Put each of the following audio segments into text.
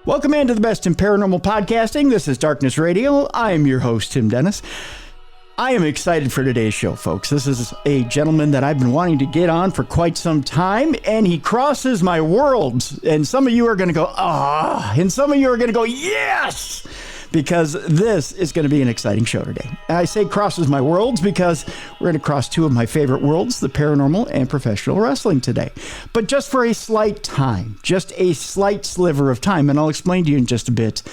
Welcome into the best in paranormal podcasting. This is Darkness Radio. I am your host, Tim Dennis. I am excited for today's show, folks. This is a gentleman that I've been wanting to get on for quite some time, and he crosses my worlds. And some of you are going to go, and some of you are going to go, yes, because this is going to be an exciting show today. And I say crosses my worlds because we're going to cross two of my favorite worlds, the paranormal and professional wrestling today. But just for a slight time, just a slight sliver of time, and I'll explain to you in just a bit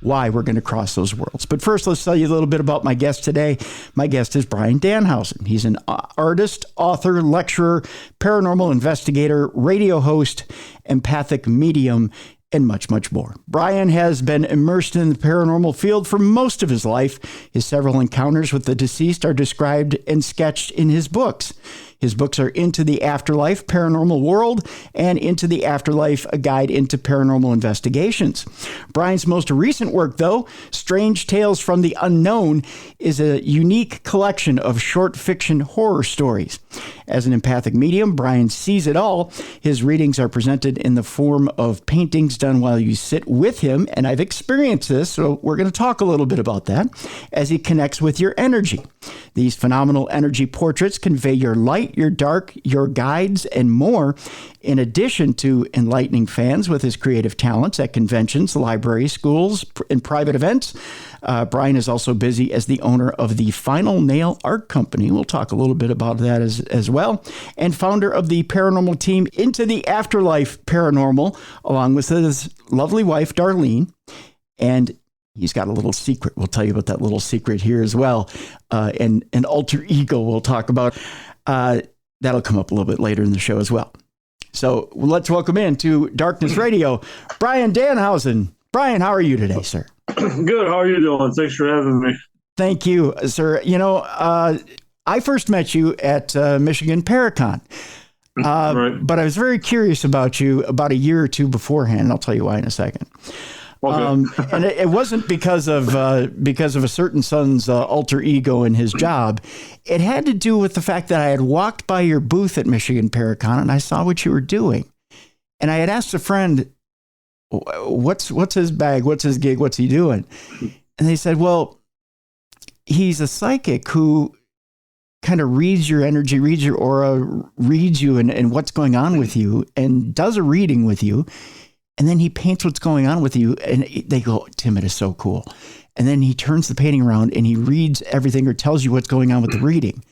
why we're going to cross those worlds. But first, let's tell you a little bit about my guest today. My guest is Brian Danhausen. He's an artist, author, lecturer, paranormal investigator, radio host, empathic medium, and much, much more. Brian has been immersed in the paranormal field for most of his life. His several encounters with the deceased are described and sketched in his books. His books are Into the AfterLife Paranormal World and Into the AfterLife, A Guide into Paranormal Investigations. Brian's most recent work, though, Strange Tales from the Unknown, is a unique collection of short fiction horror stories. As an empathic medium, Brian sees it all. His readings are presented in the form of paintings done while you sit with him, and I've experienced this, so we're going to talk a little bit about that, as he connects with your energy. These phenomenal energy portraits convey your light, your dark, your guides, and more. In addition to enlightening fans with his creative talents at conventions, libraries, schools, and private events, Brian is also busy as the owner of the Final Nail Art Company. We'll talk a little bit about that as well. And founder of the paranormal team Into the AfterLife Paranormal, along with his lovely wife, Darlene. And he's got a little secret. We'll tell you about that little secret here as well. And an alter ego we'll talk about. That'll come up a little bit later in the show as well. So let's welcome in to Darkness Radio, Brian Danhausen. Brian, how are you today, sir? Good. How are you doing? Thanks for having me. Thank you, sir. You know, I first met you at Michigan Paracon, right. But I was very curious about you about a year or two beforehand. And I'll tell you why in a second. Okay. And it wasn't because of a certain son's alter ego in his job. It had to do with the fact that I had walked by your booth at Michigan Paracon and I saw what you were doing. And I had asked a friend, what's his bag? What's his gig? What's he doing? And they said, well, he's a psychic who kind of reads your energy, reads your aura, reads you and what's going on with you and does a reading with you. And then he paints what's going on with you. And they go, Tim, it is so cool. And then he turns the painting around and he reads everything or tells you what's going on with the reading.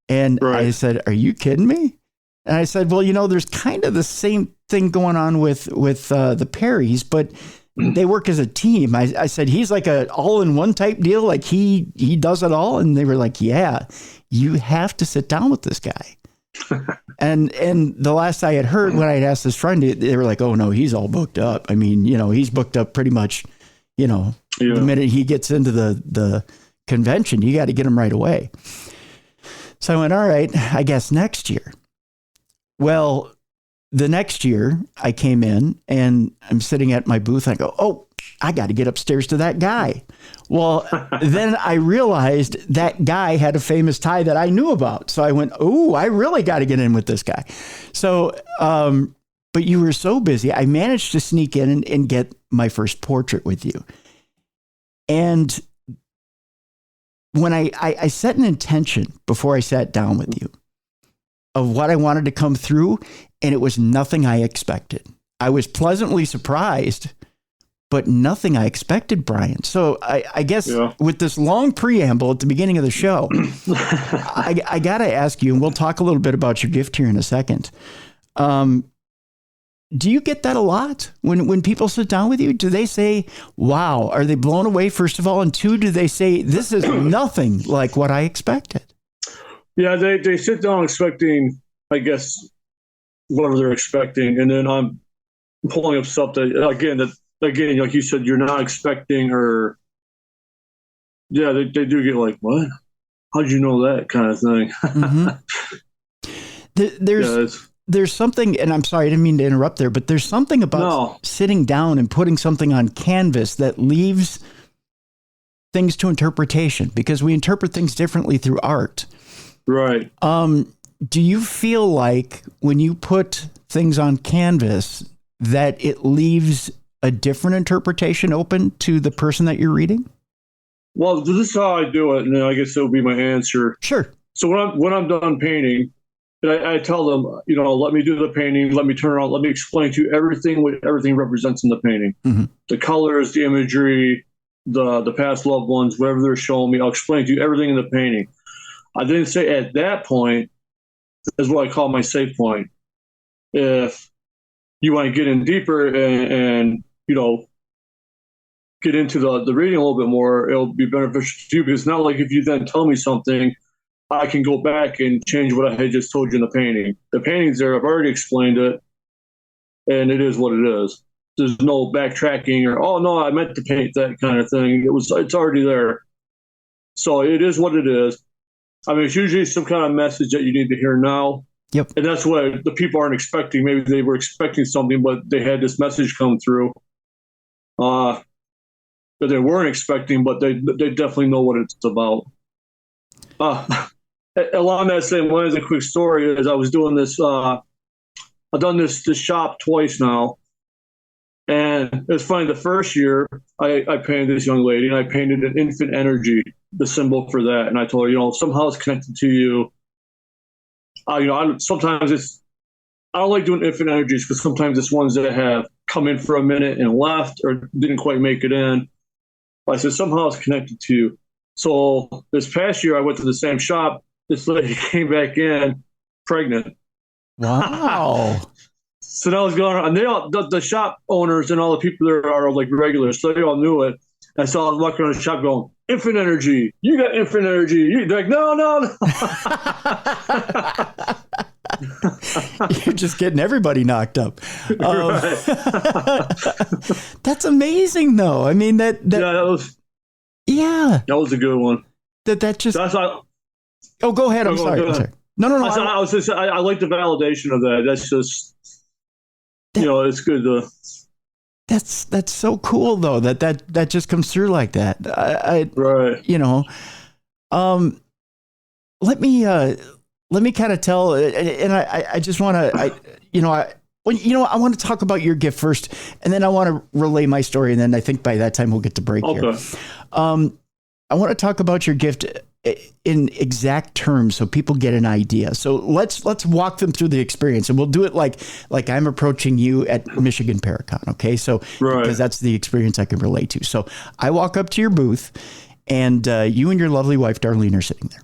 And right. I said, are you kidding me? And I said, well, you know, there's kind of the same thing going on with the Perrys, but they work as a team. I said, he's like a all-in-one type deal. Like he does it all. And they were like, yeah, you have to sit down with this guy. And the last I had heard when I had asked this friend, they were like, oh no, he's all booked up. I mean, you know, he's booked up pretty much, you know, yeah. The minute he gets into the convention, you got to get him right away. So I went, all right, I guess next year. Well, the next year I came in and I'm sitting at my booth. And I go, oh, I got to get upstairs to that guy. Well, then I realized that guy had a famous tie that I knew about. So I went, oh, I really got to get in with this guy. So, but you were so busy. I managed to sneak in and get my first portrait with you. And when I set an intention before I sat down with you of what I wanted to come through, and it was nothing I expected. I was pleasantly surprised, but nothing I expected, Brian. So I guess with this long preamble at the beginning of the show, I got to ask you, and we'll talk a little bit about your gift here in a second. Do you get that a lot when people sit down with you? Do they say, wow, are they blown away, first of all? And two, do they say, this is nothing like what I expected? Yeah, they sit down expecting, I guess, whatever they're expecting. And then I'm pulling up stuff that, again, like you said, you're not expecting, or yeah, they do get like, what? How'd you know that kind of thing? Mm-hmm. There's something, and I'm sorry, I didn't mean to interrupt there, but there's something about sitting down and putting something on canvas that leaves things to interpretation, because we interpret things differently through art. Right. Do you feel like when you put things on canvas that it leaves a different interpretation open to the person that you're reading? Well, this is how I do it, and I guess it'll be my answer. Sure. So when I'm done painting, I tell them, let me do the painting, let me turn around, let me explain to you what everything represents in the painting. Mm-hmm. The colors, the imagery, the past loved ones, whatever they're showing me, I'll explain to you everything in the painting. I then say at that point is what I call my safe point. If you want to get in deeper and get into the reading a little bit more, it'll be beneficial to you, because it's not like if you then tell me something, I can go back and change what I had just told you in the painting. The painting's there, I've already explained it, and it is what it is. There's no backtracking or, oh no, I meant to paint that kind of thing. It's already there. So it is what it is. I mean, it's usually some kind of message that you need to hear now. Yep. And that's what the people aren't expecting. Maybe they were expecting something, but they had this message come through that they weren't expecting, but they definitely know what it's about. Along that same line, as a quick story, is I was doing this. I've done this shop twice now, and it's funny. The first year, I painted this young lady, and I painted an infant energy, the symbol for that, and I told her, somehow it's connected to you. Sometimes I don't like doing infant energies, because sometimes it's ones that have come in for a minute and left or didn't quite make it in. But I said somehow it's connected to you. So this past year, I went to the same shop. This lady came back in pregnant. Wow. So that was going on. And they all, the shop owners and all the people there are like regulars, so they all knew it. And so I was walking around the shop going, "Infant energy. You got infant energy." They're like, no. You're just getting everybody knocked up. That's amazing, though. I mean, that was a good one. Oh, go ahead. I'm sorry. No. I like the validation of that. That's just, it's good to. That's so cool, though, that just comes through like that. Right. Let me kind of tell, and I just want to, I want to talk about your gift first, and then I want to relay my story, and then I think by that time we'll get to break here. I want to talk about your gift in exact terms so people get an idea. So let's walk them through the experience, and we'll do it like I'm approaching you at Michigan Paracon. Okay. So, because that's the experience I can relate to. So I walk up to your booth, and you and your lovely wife, Darlene, are sitting there.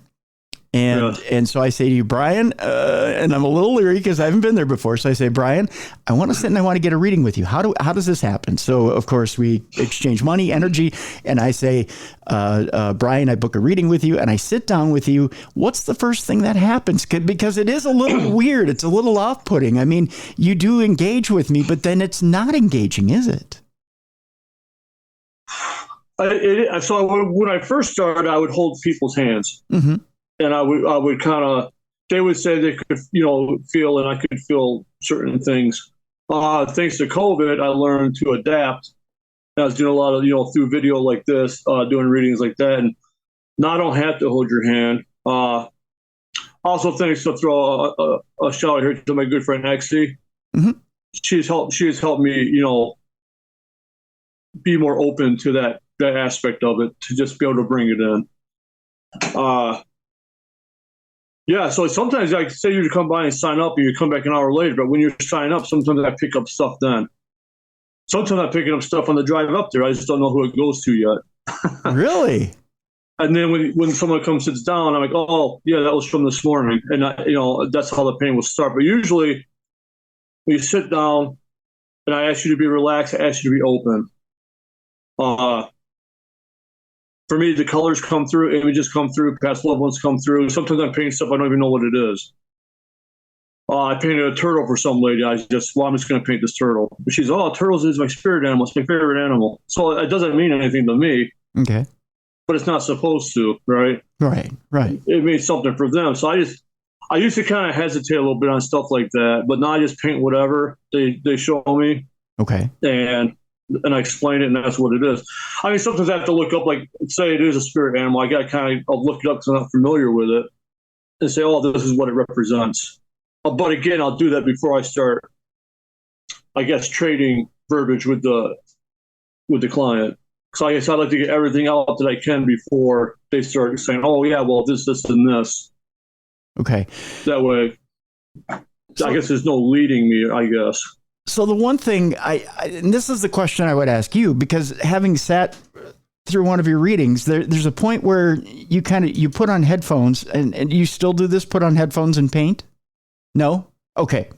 And so I say to you, Brian, and I'm a little leery because I haven't been there before. So I say, Brian, I want to sit and I want to get a reading with you. How does this happen? So of course we exchange money, energy, and I say, Brian, I book a reading with you, and I sit down with you. What's the first thing that happens? Because it is a little weird. It's a little off-putting. I mean, you do engage with me, but then it's not engaging, is it? So when I first started, I would hold people's hands. Mm-hmm. And I would kind of, they would say they could, feel, and I could feel certain things. Thanks to COVID, I learned to adapt. I was doing a lot of, through video like this, doing readings like that. And now I don't have to hold your hand. Also, thanks to throw a shout out here to my good friend, Exie. Mm-hmm. She has helped me, be more open to that aspect of it, to just be able to bring it in. Yeah, so sometimes I say you to come by and sign up, and you come back an hour later. But when you're signing up, sometimes I pick up stuff then. Sometimes I'm picking up stuff on the drive up there. I just don't know who it goes to yet. Really? And then when someone comes sits down, I'm like, oh yeah, that was from this morning, and that's how the pain will start. But usually, when you sit down, and I ask you to be relaxed, I ask you to be open. For me, the colors come through, images come through, past loved ones come through. Sometimes I'm painting stuff I don't even know what it is. I painted a turtle for some lady. I'm just going to paint this turtle. But she's, turtles is my spirit animal. It's my favorite animal. So it doesn't mean anything to me. Okay. But it's not supposed to, right? Right. It means something for them. So I used to kind of hesitate a little bit on stuff like that, but now I just paint whatever they show me. Okay. And I explain it, and that's what it is. I mean, sometimes I have to look up, like, say it is a spirit animal. I got to I'll look it up because I'm not familiar with it, and say, this is what it represents. But again, I'll do that before I start, I guess, trading verbiage with the with the client. So I guess I'd like to get everything out that I can before they start saying, "Oh yeah, well this, and this." Okay. That way, so, I guess there's no leading me, I guess. So the one thing and this is the question I would ask you, because having sat through one of your readings, there's a point where you put on headphones, and you still do this, put on headphones and paint? No? Okay.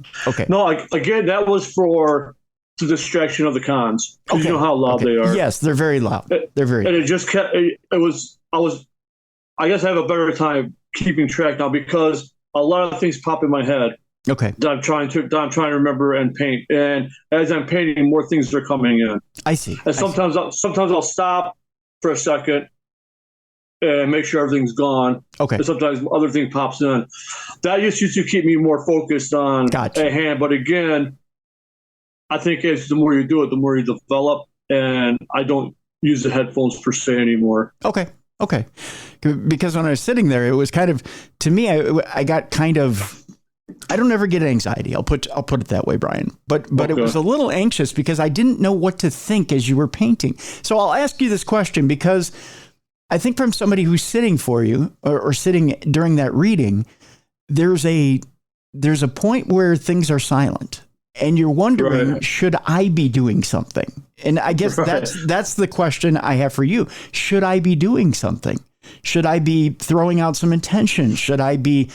No, again, that was for the distraction of the cons. Okay. You know how loud they are. Yes, they're very loud. They're very loud. And it just kept, I guess I have a better time keeping track now because a lot of things pop in my head. Okay. That I'm trying to remember and paint. And as I'm painting, more things are coming in. I see. And sometimes I'll stop for a second and make sure everything's gone. Okay. And sometimes other thing pops in. That used to keep me more focused on a hand. But again, I think as the more you do it, the more you develop. And I don't use the headphones per se anymore. Okay. Because when I was sitting there, it was kind of, to me, I got kind of, I don't ever get anxiety. I'll put it that way, Brian. But okay. It was a little anxious because I didn't know what to think as you were painting. So I'll ask you this question because I think from somebody who's sitting for you or sitting during that reading, there's a point where things are silent and you're wondering, right, should I be doing something? And I guess that's the question I have for you. Should I be doing something? Should I be throwing out some intention? Should I be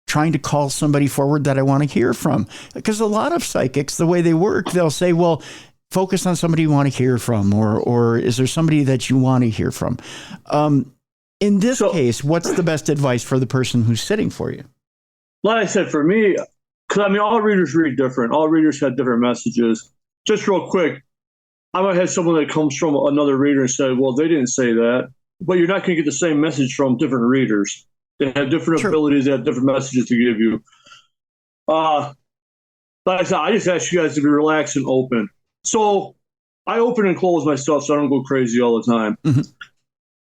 trying to call somebody forward that I want to hear from? Because a lot of psychics, the way they work, they'll say, well, focus on somebody you want to hear from, or is there somebody that you want to hear from? In this case, what's the best advice for the person who's sitting for you? Like I said, for me, because I mean, all readers read different. All readers have different messages. Just real quick, I might have someone that comes from another reader and said, well, they didn't say that, but you're not going to get the same message from different readers. They have different abilities. They have different messages to give you. Like I said, I just ask you guys to be relaxed and open. So I open and close myself so I don't go crazy all the time. Mm-hmm.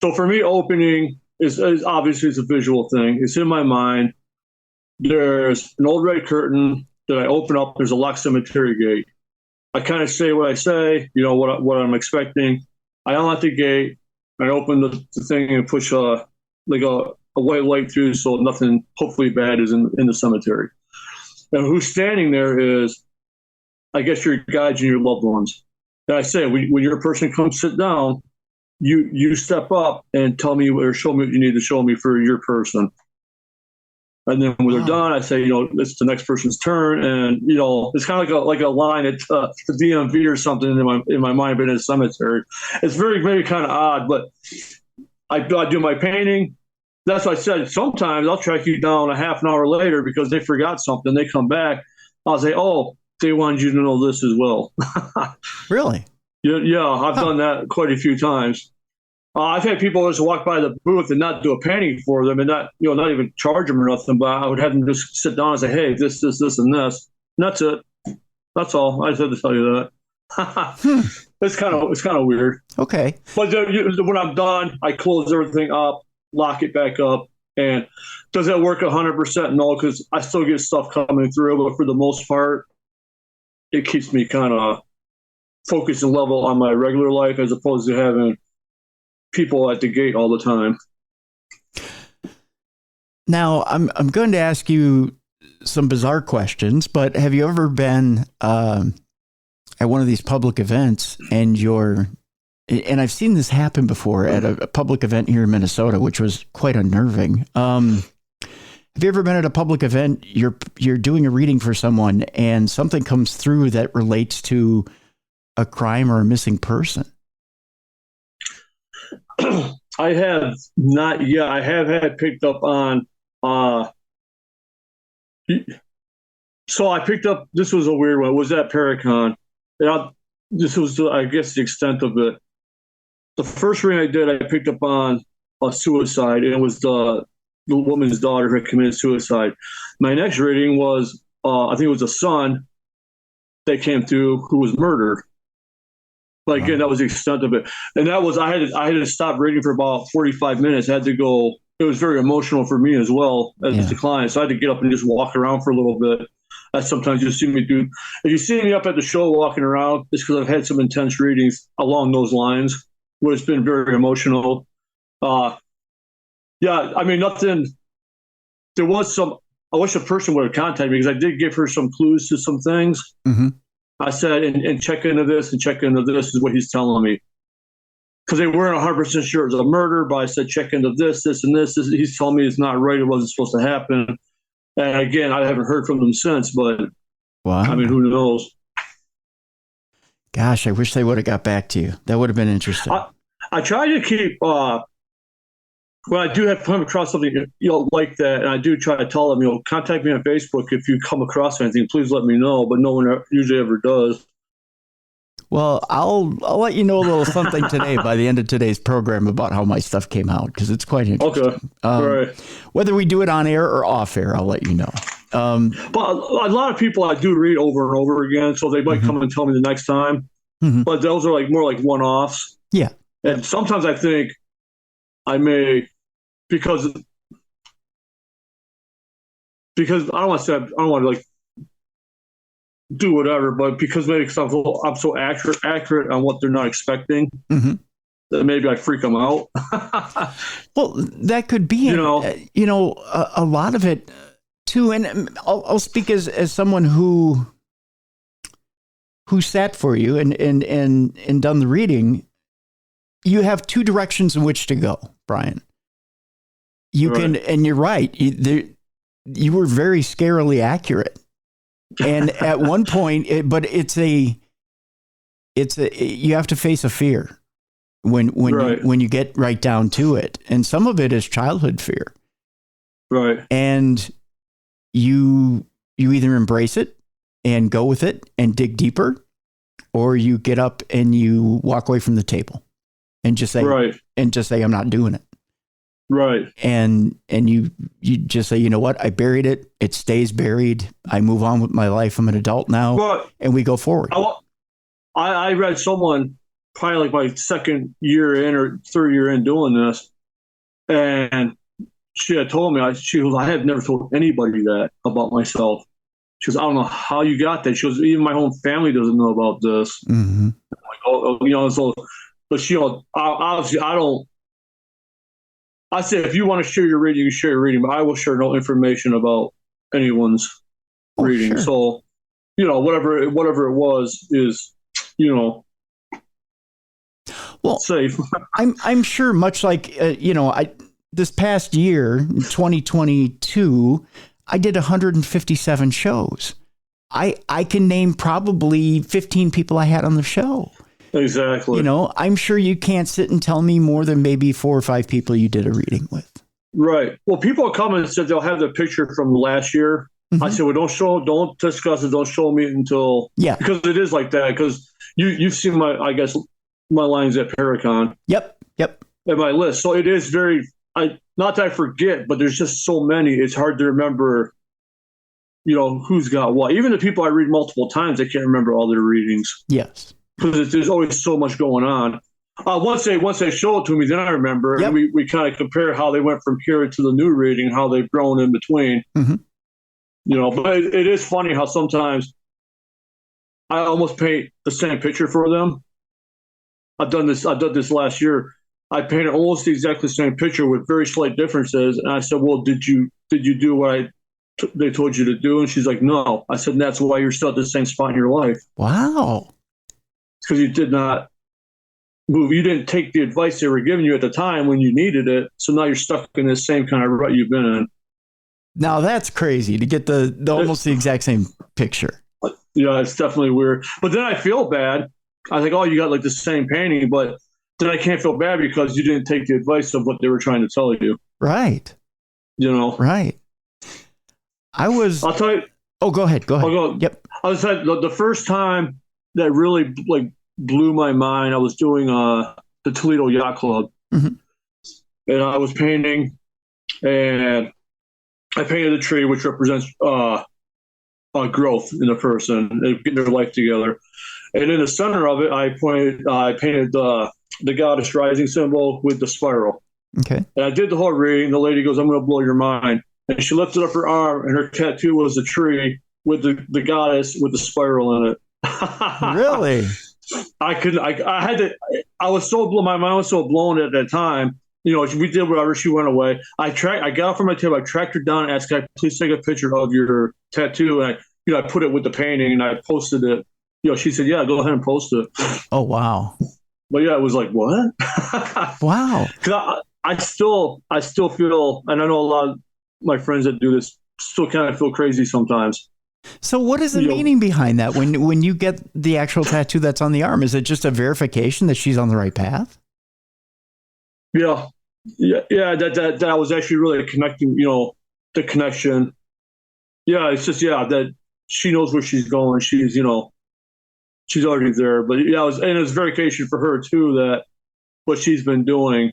So for me, opening is obviously it's a visual thing. It's in my mind. There's an old red curtain that I open up. There's a locked cemetery gate. I kind of say what I say, what I'm expecting. I unlock the gate. I open the thing and push a white light through so nothing hopefully bad is in the cemetery. And who's standing there is, I guess, your guides and your loved ones. And I say, when your person comes sit down, you step up and tell me or show me what you need to show me for your person. And then when they're done, I say, it's the next person's turn. And, it's kind of like a line at the DMV or something in my mind, but in a cemetery. It's maybe kind of odd, but I do my painting. That's what I said. Sometimes I'll track you down a half an hour later because they forgot something. They come back. I'll say, oh, they wanted you to know this as well. Really? Yeah, I've done that quite a few times. I've had people just walk by the booth and not do a painting for them and not even charge them or nothing, but I would have them just sit down and say, hey, this, and this. And that's it. That's all. I just had to tell you that. It's kind of weird. Okay. But when I'm done, I close everything up, lock it back up. And does that work 100%? No, because I still get stuff coming through, but for the most part, it keeps me kind of focused and level on my regular life as opposed to having people at the gate all the time. Now, I'm going to ask you some bizarre questions, but have you ever been at one of these public events and I've seen this happen before at a public event here in Minnesota, which was quite unnerving. Have you ever been at a public event, you're doing a reading for someone and something comes through that relates to a crime or a missing person? I have not yet. I have had picked up on. So I picked up. This was a weird one. It was at Paracon. This was, I guess, the extent of it. The first reading I did, I picked up on a suicide, and it was the woman's daughter who had committed suicide. My next reading was, I think it was a son that came through who was murdered. But again, that was the extent of it. And that was, I had to stop reading for about 45 minutes. I had to go, it was very emotional for me as well as the client. So I had to get up and just walk around for a little bit. sometimes you see me do. If you see me up at the show walking around, it's because I've had some intense readings along those lines where it's been very emotional. Yeah, I mean, nothing. There was some. I wish a person would have contacted me because I did give her some clues to some things. Mm-hmm. I said, and check into this and check into this is what he's telling me. Because they weren't 100% sure it was a murder, but I said, check into this, this, and this. He's telling me it's not right. It wasn't supposed to happen. And again, I haven't heard from them since, but wow. I mean, who knows? Gosh, I wish they would have got back to you. That would have been interesting. I try to keep, when I do have come across something, like that, and I do try to tell them, contact me on Facebook if you come across anything. Please let me know, but no one usually ever does. Well, I'll let you know a little something today by the end of today's program about how my stuff came out, because it's quite interesting. Okay, right. Whether we do it on air or off air, I'll let you know. But a lot of people I do read over and over again, so they might come and tell me the next time. Mm-hmm. But those are like more like one-offs. Yeah. And sometimes I think I may, because I don't want to like do whatever, but because maybe I'm so accurate on what they're not expecting, that maybe I freak them out. Well, that could be, a lot of it too. And I'll speak as someone who sat for you and done the reading. You have two directions in which to go, Brian. You can, and you're right. You were very scarily accurate. And at one point, but you have to face a fear when you get right down to it. And some of it is childhood fear. Right. And you either embrace it and go with it and dig deeper, or you get up and you walk away from the table and just say, I'm not doing it. Right. And you just say, you know what? I buried it. It stays buried. I move on with my life. I'm an adult now, and we go forward. I read someone probably like my second year in or third year in doing this, and she had told me, I have never told anybody that about myself. She goes, I don't know how you got that. She goes, even my own family doesn't know about this. Mm-hmm. I'm like, so, but obviously I don't. I said, if you want to share your reading, you share your reading, but I will share no information about anyone's reading. Sure. So, whatever it was is, safe. I'm sure, much like, this past year, 2022, I did 157 shows. I can name probably 15 people I had on the show. Exactly. I'm sure you can't sit and tell me more than maybe 4 or 5 people you did a reading with. Right. Well, people come and said they'll have the picture from last year. Mm-hmm. I said, well, don't discuss it. Don't show me until, because it is like that. Because you've seen my lines at Paracon. Yep. At my list. So it is not that I forget, but there's just so many. It's hard to remember, who's got what. Even the people I read multiple times, I can't remember all their readings. Yes. Because there's always so much going on. Once they show it to me, then I remember. Yep. And we kind of compare how they went from here to the new reading, how they've grown in between. Mm-hmm. But it is funny how sometimes I almost paint the same picture for them. I've done this last year. I painted almost exactly the same picture with very slight differences. And I said, well, did you do what they told you to do? And she's like, no. I said, and that's why you're still at the same spot in your life. Wow. Because you did not move. You didn't take the advice they were giving you at the time when you needed it. So now you're stuck in the same kind of rut you've been in. Now that's crazy to get the almost the exact same picture. Yeah, it's definitely weird. But then I feel bad. I think, you got like the same painting, but then I can't feel bad because you didn't take the advice of what they were trying to tell you. Right. Right. I'll tell you. Oh, go ahead. Yep. I was like, the first time that really blew my mind, I was doing the Toledo Yacht Club. Mm-hmm. And I was painting, and I painted a tree which represents growth in a person, getting their life together. And in the center of it, I painted the goddess rising symbol with the spiral. Okay. And I did the whole reading. The lady goes, I'm going to blow your mind. And she lifted up her arm, and her tattoo was a tree with the goddess with the spiral in it. Really? I couldn't. I had to. I was so blown. My mind was so blown at that time. You know, we did whatever. She went away. I got off from my table. I tracked her down and asked, "Can I please take a picture of your tattoo?" And I put it with the painting and I posted it. You know, she said, "Yeah, go ahead and post it." Oh wow! But yeah, it was like, what? Wow. Because I still feel, and I know a lot of my friends that do this still kind of feel crazy sometimes. So what is the meaning behind that? When you get the actual tattoo that's on the arm, is it just a verification that she's on the right path? Yeah. That I was actually really connecting, you know, the connection. Yeah, it's just, that she knows where she's going. She's, you know, she's already there. But yeah, it was verification for her too, that what she's been doing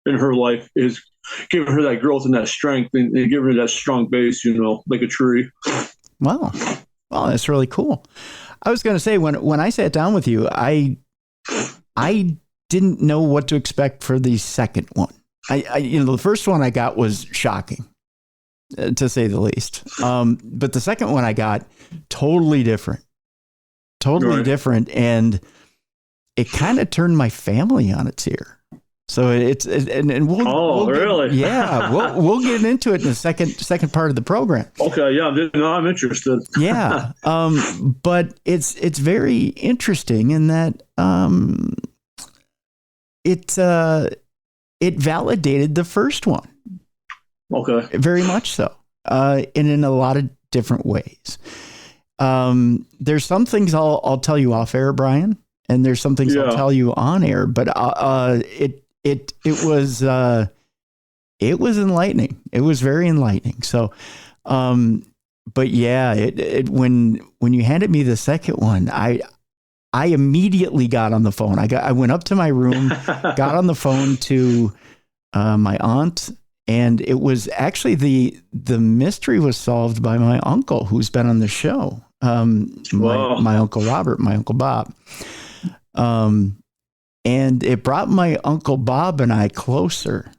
in her life is giving her that growth and that strength and giving her that strong base, you know, like a tree. Wow. Well, that's really cool. I was going to say, when I sat down with you, I didn't know what to expect for the second one. The first one I got was shocking, to say the least. But the second one I got, totally different. Totally different. And it kind of turned my family on its ear. So we'll really? We'll get into it in the second part of the program. Okay, yeah, I'm interested. Yeah, but it's very interesting in that it validated the first one. Okay, very much so, and in a lot of different ways. There's some things I'll tell you off air, Brian, and there's some things I'll tell you on air. But it was enlightening. It was very enlightening. So, but yeah, when you handed me the second one, I immediately got on the phone. I went up to my room, got on the phone to my aunt, and it was actually the mystery was solved by my uncle, who's been on the show. My Uncle Robert, my Uncle Bob. And it brought my Uncle Bob and I closer.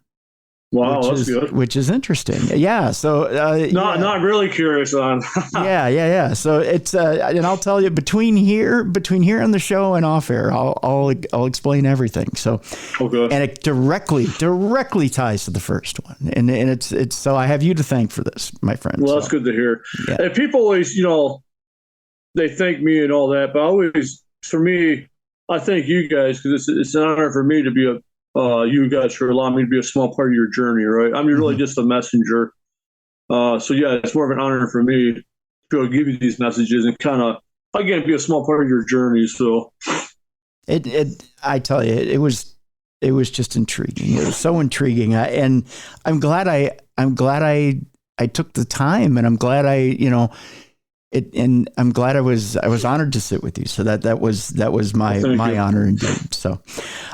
Wow, that's good. Which is interesting. Yeah. So, not really curious on. Yeah. So it's, and I'll tell you between here on the show and off air, I'll explain everything. So, okay. And it directly ties to the first one. And it's, so I have you to thank for this, my friend. Well, that's good to hear. Yeah. And people always, you know, they thank me and all that, but for me, I thank you guys because it's an honor for me to be you guys for allowing me to be a small part of your journey, right? I'm really just a messenger. So yeah, it's more of an honor for me to be able to give you these messages and kind of, again, be a small part of your journey. So I tell you, it was just intriguing. It was so intriguing. And I'm glad I took the time, and I'm glad and I'm glad I was honored to sit with you. So that was my honor indeed. So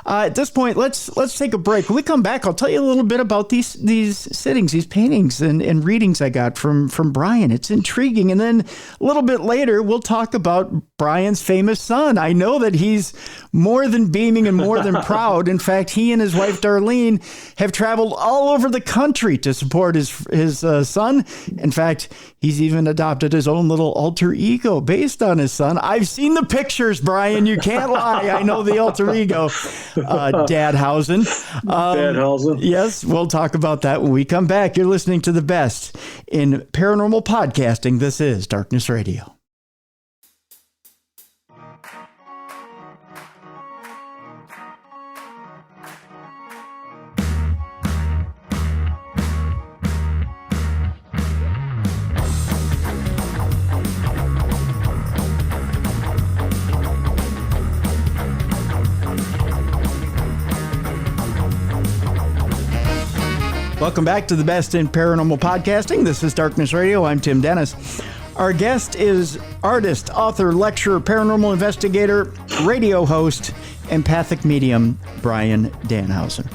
at this point, let's take a break. When we come back, I'll tell you a little bit about these sittings, these paintings and readings I got from Brian. It's intriguing. And then a little bit later, we'll talk about Brian's famous son. I know that he's more than beaming and more than proud. In fact, he and his wife Darlene have traveled all over the country to support his son. In fact, he's even adopted his own little alter ego based on his son. I've seen the pictures, Brian. You can't lie. I know the alter ego. Danhausen. Danhausen. Yes, we'll talk about that when we come back. You're listening to the best in paranormal podcasting. This is Darkness Radio. Welcome back to the best in paranormal podcasting. This is Darkness Radio. I'm Tim Dennis. Our guest is artist, author, lecturer, paranormal investigator, radio host, empathic medium, Brian Danhausen.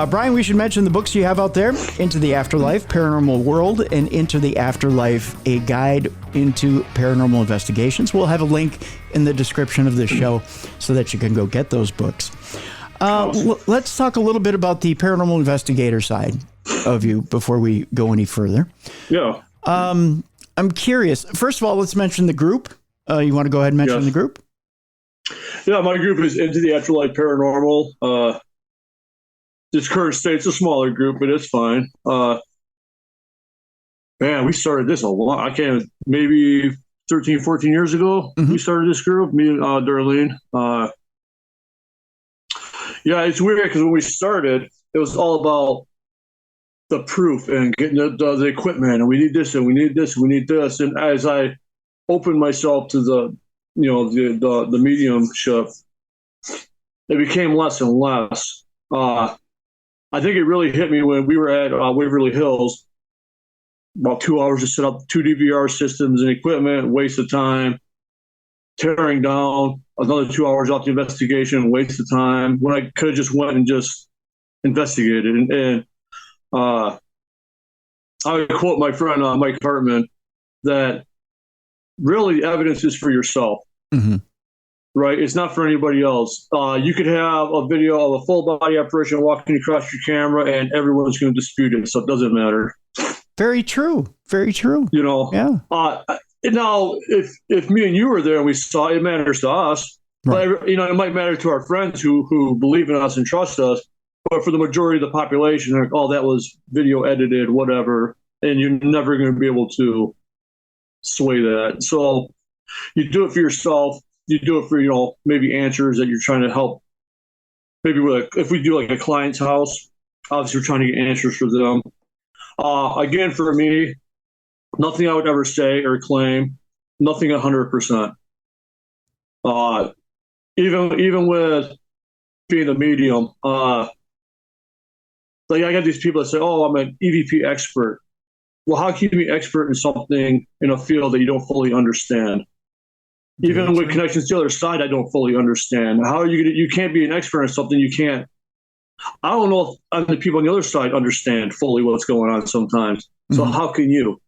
Brian, we should mention the books you have out there, Into the Afterlife Paranormal World and Into the Afterlife, a guide into paranormal investigations. We'll have a link in the description of this show so that you can go get those books. Let's talk a little bit about the paranormal investigator side of you before we go any further. Yeah. I'm curious. First of all, let's mention the group. You want to go ahead and mention the group? Yeah, my group is Into the AfterLife Paranormal. This current state's a smaller group, but it's fine. Man, we started this maybe 13, 14 years ago. We started this group, me and Darlene. Yeah, it's weird because when we started, it was all about the proof and getting the equipment, and we need this, and we need this, and we need this. And as I opened myself to the mediumship, it became less and less. I think it really hit me when we were at Waverly Hills. About 2 hours to set up 2 DVR systems and equipment, waste of time. Tearing down, another 2 hours off the investigation, waste of time. When I could have just went and just investigated. And I would quote my friend Mike Hartman that really evidence is for yourself. Right? It's not for anybody else. You could have a video of a full body apparition walking across your camera and everyone's going to dispute it, so it doesn't matter. Very true. Very true. You know? Yeah. Now, if me and you were there and we saw it, matters to us. Right. But, it might matter to our friends who believe in us and trust us. But for the majority of the population, they're like, oh, that was video edited, whatever. And you're never going to be able to sway that. So you do it for yourself. You do it for, maybe answers that you're trying to help. Maybe if we do like a client's house, obviously we're trying to get answers for them. Again, for me, nothing I would ever say or claim, nothing 100%. Even with being a medium, like I got these people that say, oh, I'm an EVP expert. Well, how can you be expert in something in a field that you don't fully understand? Even with connections to the other side, I don't fully understand. How are you can't be an expert in something you can't. I don't know if the people on the other side understand fully what's going on sometimes. So how can you?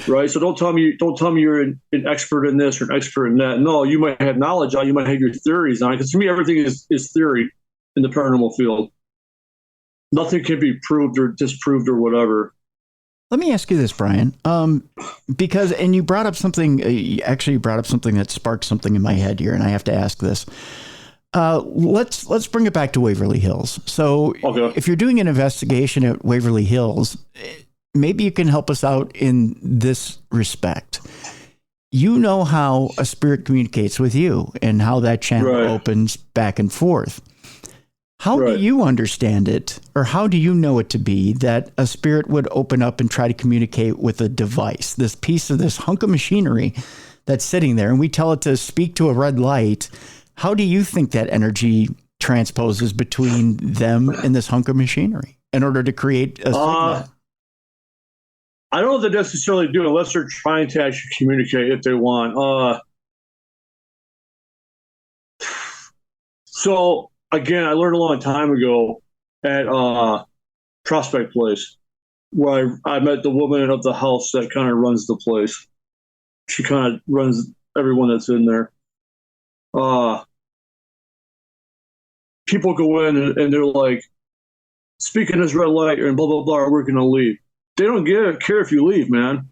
Right? So don't tell me you're an expert in this or an expert in that. No, you might have knowledge on, you might have your theories on it. Because to me, everything is theory in the paranormal field. Nothing can be proved or disproved or whatever. Let me ask you this, Brian, because you brought up something. You brought up something that sparked something in my head here, and I have to ask this. Let's bring it back to Waverly Hills. So, if you're doing an investigation at Waverly Hills, maybe you can help us out in this respect. You know how a spirit communicates with you and how that channel opens back and forth. How do you understand it, or how do you know it to be that a spirit would open up and try to communicate with a device, this piece of this hunk of machinery that's sitting there, and we tell it to speak to a red light? How do you think that energy transposes between them and this hunk of machinery in order to create a signal? I don't know if they necessarily do unless they're trying to actually communicate if they want. So again, I learned a long time ago at Prospect Place, where I met the woman of the house that kind of runs the place. She kind of runs everyone that's in there. People go in and they're like, speaking this red light and blah, blah, blah, we're going to leave. They don't care if you leave, man.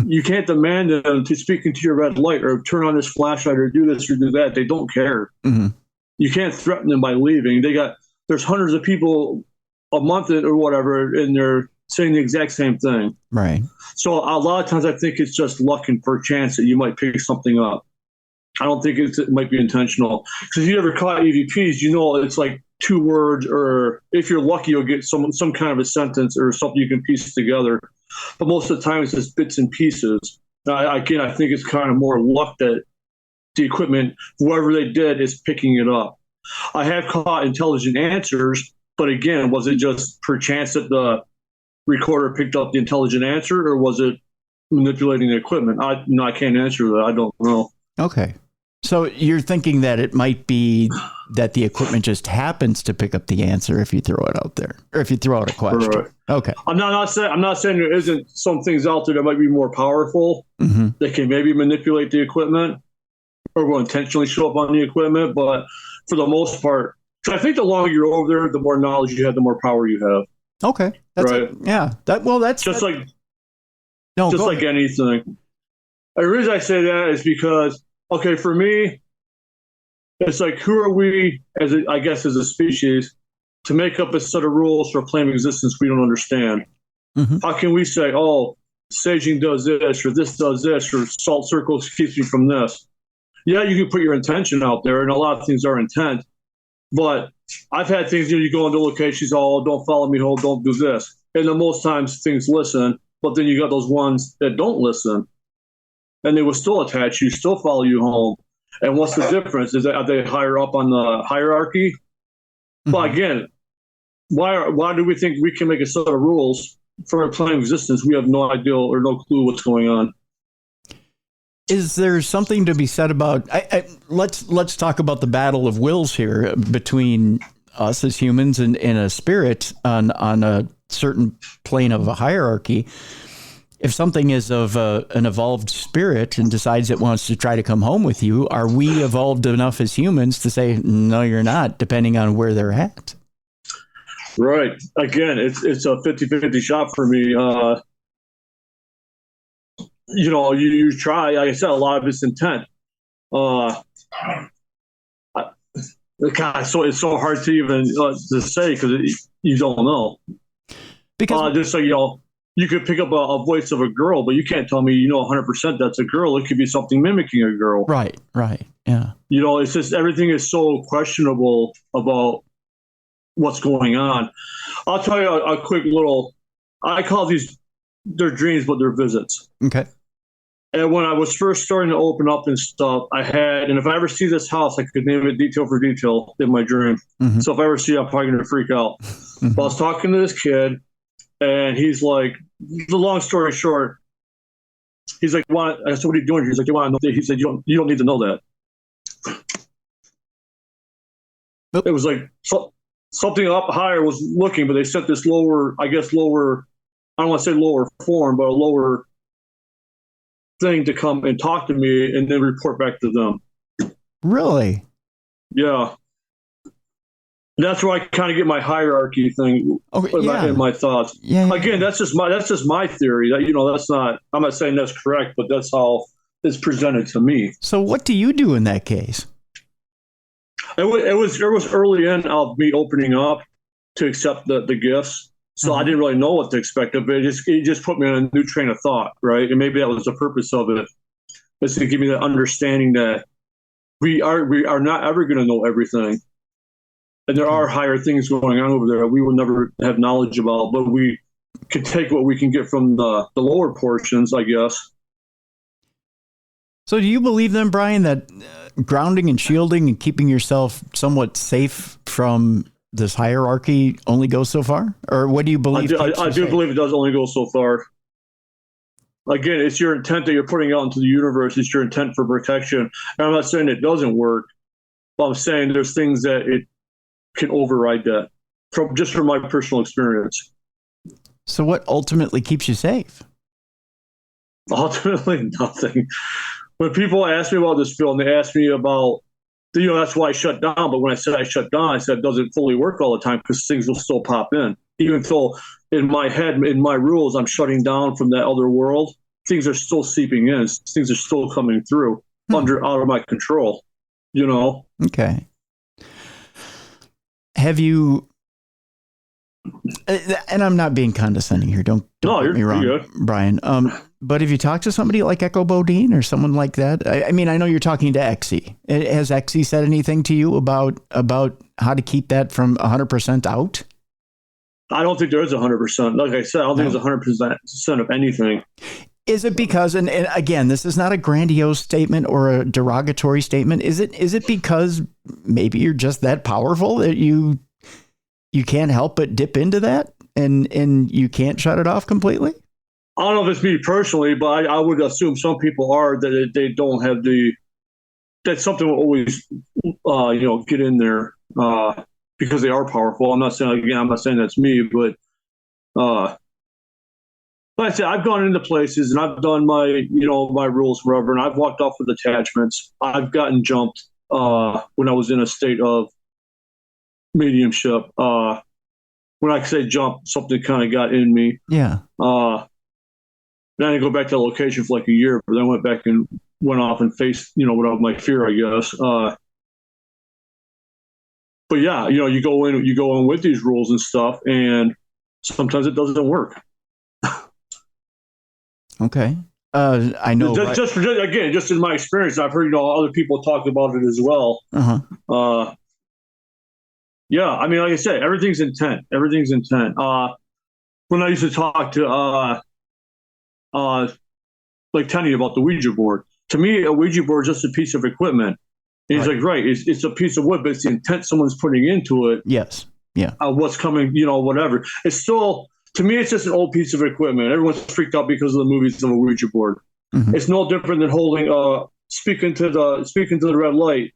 You can't demand them to speak into your red light or turn on this flashlight or do this or do that. They don't care. You can't threaten them by leaving. There's hundreds of people a month or whatever, and they're saying the exact same thing. Right. So a lot of times I think it's just luck and perchance that you might pick something up. I don't think it might be intentional. Because if you ever caught EVPs, it's like 2 words, or if you're lucky, you'll get some kind of a sentence or something you can piece together. But most of the time, it's just bits and pieces. I think it's kind of more luck that the equipment, whoever they did, is picking it up. I have caught intelligent answers, but again, was it just perchance that the recorder picked up the intelligent answer, or was it manipulating the equipment? I can't answer that. I don't know. Okay. So you're thinking that it might be that the equipment just happens to pick up the answer if you throw it out there, or if you throw out a question. Right. Okay. I'm not saying there isn't some things out there that might be more powerful that can maybe manipulate the equipment or will intentionally show up on the equipment. But for the most part, I think the longer you're over there, the more knowledge you have, the more power you have. Okay. That's right. Yeah. That's just like. No, just like ahead. anything. The reason I say that is because, okay, for me, it's like, who are we as a species to make up a set of rules for a plane of existence we don't understand? Mm-hmm. How can we say, oh, saging does this, or this does this, or salt circles keeps me from this? Yeah, you can put your intention out there, and a lot of things are intent. But I've had things, you go into locations, oh, don't follow me home, don't do this. And then most times things listen, but then you got those ones that don't listen. And they will still attach you, still follow you home. And what's the difference? Are they higher up on the hierarchy? Mm-hmm. But again, why do we think we can make a set of rules for a plane of existence? We have no idea or no clue what's going on. Is there something to be said about? Let's talk about the battle of wills here between us as humans and a spirit on a certain plane of a hierarchy. If something is of an evolved spirit and decides it wants to try to come home with you, are we evolved enough as humans to say, no, you're not, depending on where they're at? Right. Again, it's a 50-50 shot for me. You try, like I said, a lot of it's intent. God, so it's so hard to even to say because you don't know. Because just so you know, you could pick up a voice of a girl, but you can't tell me 100% that's a girl. It could be something mimicking a girl. Right. Yeah. It's just everything is so questionable about what's going on. I'll tell you a quick little. I call these they're dreams, but they're visits. Okay. And when I was first starting to open up and stuff, and if I ever see this house, I could name it detail for detail in my dream. Mm-hmm. So if I ever see it, I'm probably going to freak out. Mm-hmm. But I was talking to this kid, and he's like, the long story short, he's like, I said, what are you doing here? He's like, you want to know? He said, you don't need to know that. Nope. It was like something up higher was looking, but they sent this lower, I don't want to say lower form, but a lower thing to come and talk to me and then report back to them. Really? Yeah. That's where I kind of get my hierarchy thing in my thoughts. Yeah. Again, that's just my theory. That that's not. I'm not saying that's correct, but that's how it's presented to me. So, what do you do in that case? It was early in of me opening up to accept the gifts. So I didn't really know what to expect of it. It just put me on a new train of thought, right? And maybe that was the purpose of it, is to give me the understanding that we are not ever going to know everything, and there are higher things going on over there that we will never have knowledge about. But we can take what we can get from the lower portions, I guess. So, do you believe then, Brian, that grounding and shielding and keeping yourself somewhat safe from this hierarchy only goes so far? Or what do you believe? I do believe it does only go so far. Again, it's your intent that you're putting out into the universe. It's your intent for protection. And I'm not saying it doesn't work, but I'm saying there's things that it can override that from my personal experience. So what ultimately keeps you safe? Ultimately, nothing. When people ask me about this film, they ask me about, that's why I shut down. But when I said I shut down, I said it doesn't fully work all the time because things will still pop in. Even though in my head, in my rules, I'm shutting down from that other world, things are still seeping in. Things are still coming through out of my control, Okay. Have you, and I'm not being condescending here. Don't get me wrong, Brian. But have you talked to somebody like Echo Bodine or someone like that? I mean, I know you're talking to Exy. Has Exy said anything to you about how to keep that from 100% out? I don't think there is 100%. Like I said, I don't think there's 100% of anything. Is it because, and again, this is not a grandiose statement or a derogatory statement. Is it because maybe you're just that powerful that you can't help but dip into that and you can't shut it off completely? I don't know if it's me personally, but I would assume some people are, that they don't have that something will always, get in there because they are powerful. I'm not saying that's me, but like I said, I've gone into places and I've done my rules forever, and I've walked off with attachments. I've gotten jumped when I was in a state of mediumship. When I say jump, something kind of got in me. Yeah. Then I didn't go back to the location for like a year, but then I went back and went off and faced, without my fear, I guess. But yeah, you go in with these rules and stuff, and sometimes it doesn't work. Okay. I know. Just in my experience, I've heard, other people talk about it as well. Uh-huh. Yeah, I mean, like I said, everything's intent. Everything's intent. When I used to talk to, like Tenny about the Ouija board, to me, a Ouija board is just a piece of equipment. And he's like, right, it's a piece of wood, but it's the intent someone's putting into it. Yes. Yeah. What's coming, whatever. It's still, to me, it's just an old piece of equipment. Everyone's freaked out because of the movies of a Ouija board. Mm-hmm. It's no different than holding, speaking to the red light.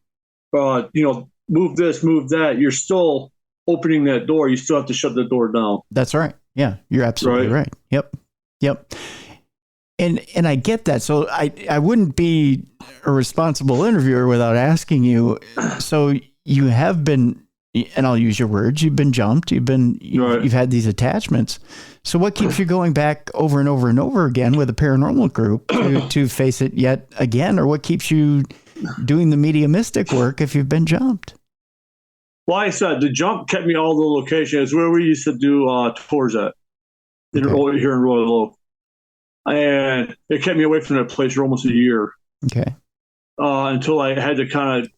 Move this, move that. You're still opening that door. You still have to shut the door down. That's right. Yeah, you're absolutely right. Yep. And I get that. So I wouldn't be a responsible interviewer without asking you. So you have been, and I'll use your words, you've been jumped, you've had these attachments. So what keeps you going back over and over and over again with a paranormal group to face it yet again? Or what keeps you doing the mediumistic work if you've been jumped? Well, I said the jump kept me all the locations where we used to do tours at here in Royal Oak. And it kept me away from that place for almost a year. Okay. Until I had to kind of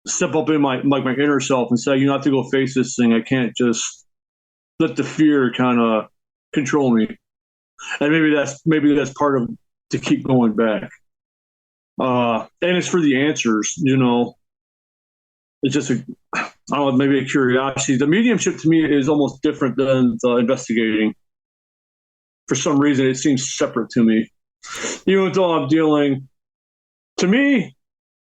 step up in my inner self and say, I have to go face this thing. I can't just let the fear kind of control me. And maybe that's part of to keep going back. And it's for the answers, It's just maybe a curiosity. The mediumship to me is almost different than the investigating. For some reason, it seems separate to me. Even though I'm dealing, to me,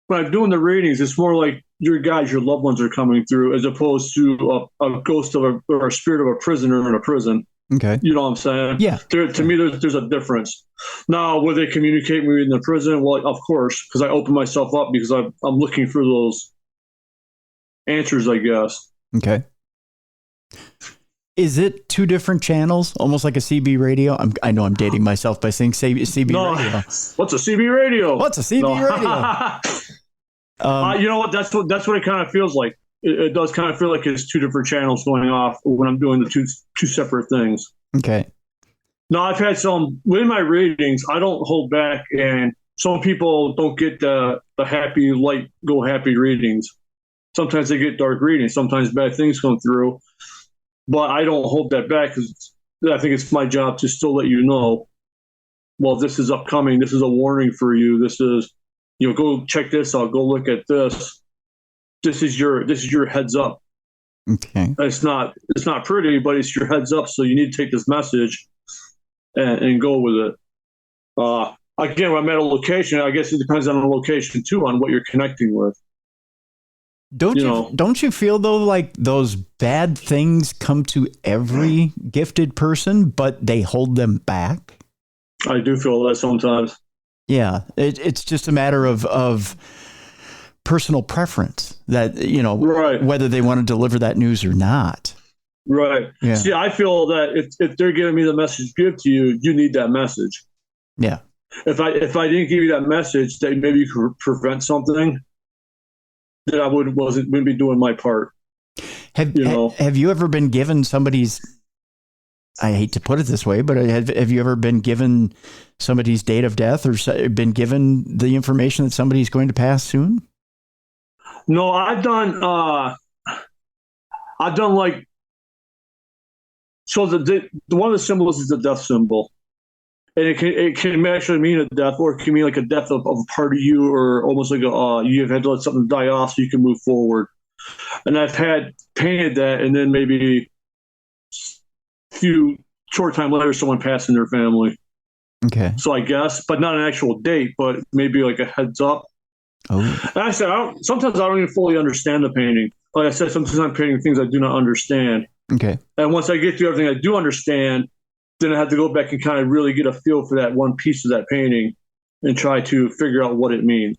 when I'm doing the readings, it's more like your guys, your loved ones are coming through, as opposed to a ghost or a spirit of a prisoner in a prison. Okay. You know what I'm saying? Yeah. To me, there's a difference. Now, will they communicate with me in the prison? Well, of course, because I open myself up because I'm looking for those answers, I guess. Okay. Is it two different channels, almost like a CB radio? I know I'm dating myself by saying CB radio. What's a CB radio? What's a CB radio? You know what? That's what it kind of feels like. It does kind of feel like it's two different channels going off when I'm doing the two separate things. Okay. Now, I've had some within my readings. I don't hold back, and some people don't get the happy light go happy readings. Sometimes they get dark readings. Sometimes bad things come through. But I don't hold that back because I think it's my job to still let you know, well, this is upcoming. This is a warning for you. This is, go check this out. Go look at this. This is your heads up. Okay. It's not pretty, but it's your heads up. So you need to take this message and go with it. Again, when I'm at a location, I guess it depends on the location too, on what you're connecting with. Don't you feel though like those bad things come to every gifted person, but they hold them back? I do feel that sometimes. Yeah, it's just a matter of personal preference that right. Whether they want to deliver that news or not. Right. Yeah. See, I feel that if they're giving me the message, give to you, you need that message. Yeah. If I didn't give you that message, that maybe you could prevent something. That I wouldn't be doing my part. Have you ever been given somebody's, I hate to put it this way, but have you ever been given somebody's date of death or been given the information that somebody's going to pass soon? No, I've done like, so the one of the symbols is the death symbol. And it can actually mean a death, or it can mean like a death of a part of you, or almost like you've had to let something die off so you can move forward. And I've had painted that, and then maybe a few short time later, someone passed in their family. Okay. So I guess, but not an actual date, but maybe like a heads up. Oh. And I said, sometimes I don't even fully understand the painting. Like I said, sometimes I'm painting things I do not understand. Okay. And once I get through everything I do understand, then I have to go back and kind of really get a feel for that one piece of that painting and try to figure out what it means,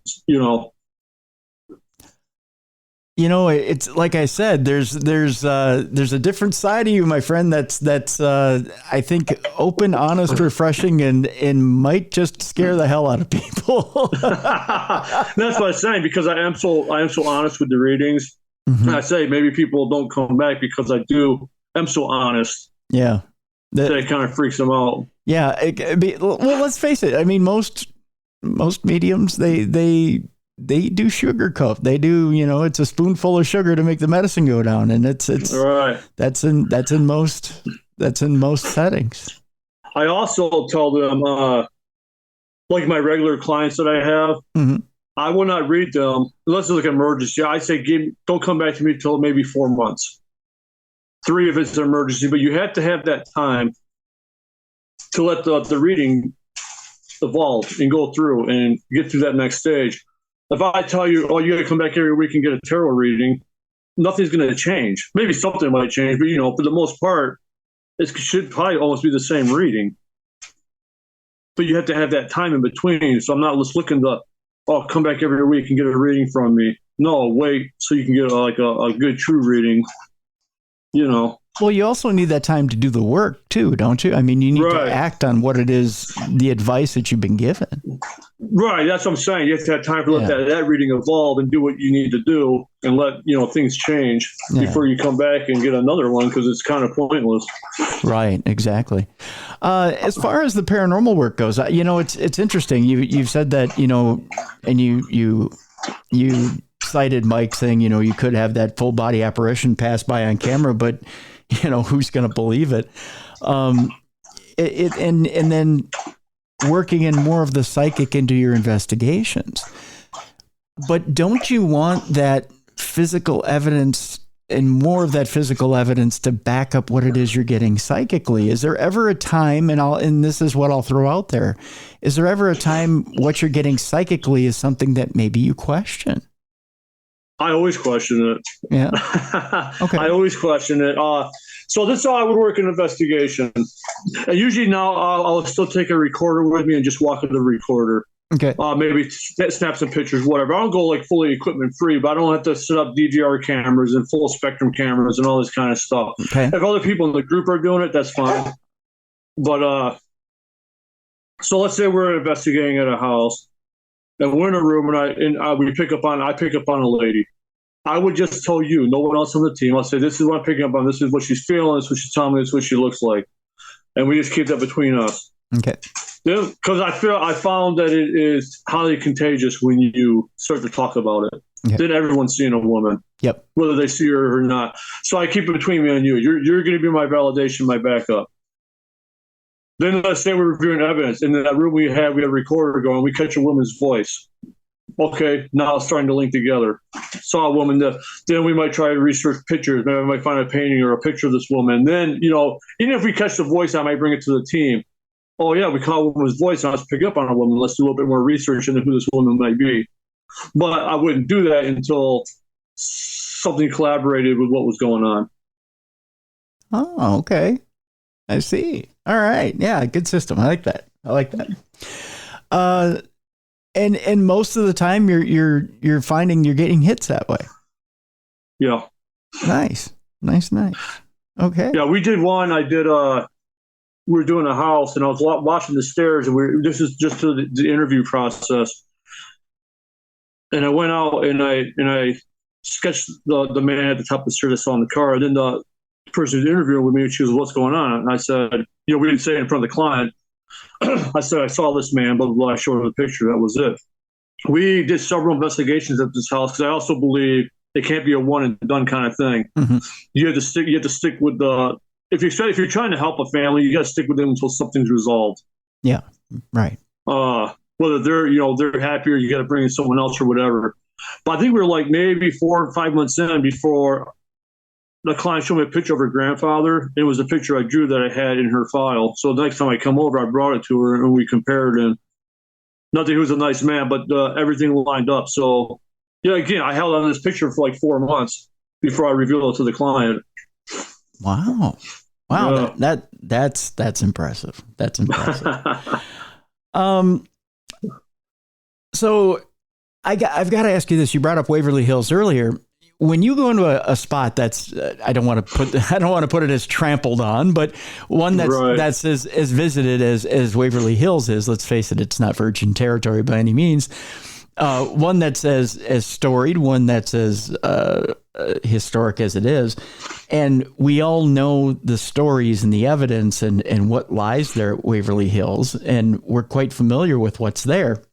it's like I said, there's a different side of you, my friend. That's I think open, honest, refreshing, and might just scare the hell out of people. That's what I'm saying, because I am so honest with the readings. Mm-hmm. And I say maybe people don't come back because I'm so honest. Yeah, that it kind of freaks them out. Yeah, well, let's face it. I mean, most mediums they do sugarcoat. They do, it's a spoonful of sugar to make the medicine go down, and it's right. That's in most settings. I also tell them, like my regular clients that I have, mm-hmm. I will not read them unless it's like an emergency. I say, don't come back to me till maybe 4 months. 3 if it's an emergency, but you have to have that time to let the reading evolve and go through and get through that next stage. If I tell you, oh, you got to come back every week and get a tarot reading, nothing's going to change. Maybe something might change, but for the most part, it should probably almost be the same reading. But you have to have that time in between. So I'm not just looking to, come back every week and get a reading from me. No, wait so you can get a good true reading. Well, you also need that time to do the work too, don't you? I mean, you need right. to act on what it is, the advice that you've been given. Right. That's what I'm saying. You have to have time to let that reading evolve and do what you need to do and let, things change before you come back and get another one, because it's kind of pointless. Right. Exactly. As far as the paranormal work goes, it's interesting. You've said that, and you cited Mike saying, you could have that full body apparition pass by on camera, but who's going to believe it? And then working in more of the psychic into your investigations. But don't you want that physical evidence and more of that physical evidence to back up what it is you're getting psychically? Is there ever a time, and this is what I'll throw out there, is there ever a time what you're getting psychically is something that maybe you question? I always question it. Yeah. Okay. I always question it. So this is how I would work an investigation. And usually now I'll still take a recorder with me and just walk with the recorder. Okay. Maybe snap some pictures, whatever. I don't go like fully equipment free, but I don't have to set up DVR cameras and full spectrum cameras and all this kind of stuff. Okay. If other people in the group are doing it, that's fine. But so let's say we're investigating at a house. And we're in a room, and I pick up on a lady. I would just tell you, no one else on the team. I'll say, this is what I'm picking up on. This is what she's feeling. This is what she's telling me. This is what she looks like. And we just keep that between us. Okay. Because I found that it is highly contagious when you start to talk about it. Okay. Then everyone's seeing a woman. Yep. Whether they see her or not. So I keep it between me and you. You're going to be my validation, my backup. Then let's say we're reviewing evidence. In that room we have a recorder going. We catch a woman's voice. Okay, now it's starting to link together. Saw a woman. Then we might try to research pictures. Maybe I might find a painting or a picture of this woman. Then, even if we catch the voice, I might bring it to the team. Oh, yeah, we caught a woman's voice. Now let's pick up on a woman. Let's do a little bit more research into who this woman might be. But I wouldn't do that until something collaborated with what was going on. Oh, okay. I see. All right. Yeah, good system. I like that. And most of the time you're finding you're getting hits that way. Yeah. Nice. Okay. Yeah, we did one. We were doing a house, and I was watching the stairs, and this is just to the interview process. And I went out and I sketched the man at the top of the stairs I saw in the car. And then the person who's interviewing with me, she was, what's going on? And I said, we didn't say it in front of the client. I said, I saw this man, blah, blah, blah. I showed her the picture. That was it. We did several investigations at this house because I also believe it can't be a one and done kind of thing. Mm-hmm. You have to stick with if you're trying to help a family, you got to stick with them until something's resolved. Yeah. Right. Whether they're happy or you got to bring in someone else or whatever. But I think we were like maybe 4 or 5 months in before the client showed me a picture of her grandfather. It was a picture I drew that I had in her file. So the next time I come over, I brought it to her and we compared. And not that he was a nice man, but everything lined up. So, again, I held on this picture for like 4 months before I revealed it to the client. Wow. That's impressive. That's impressive. So I've got to ask you this. You brought up Waverly Hills earlier. when you go into a spot that's I don't want to put it as trampled on, but one that's as visited as Waverly Hills is. Let's face it, it's not virgin territory by any means. One that's as storied, one that's as historic as it is, and we all know the stories and the evidence and what lies there at Waverly Hills, and we're quite familiar with what's there.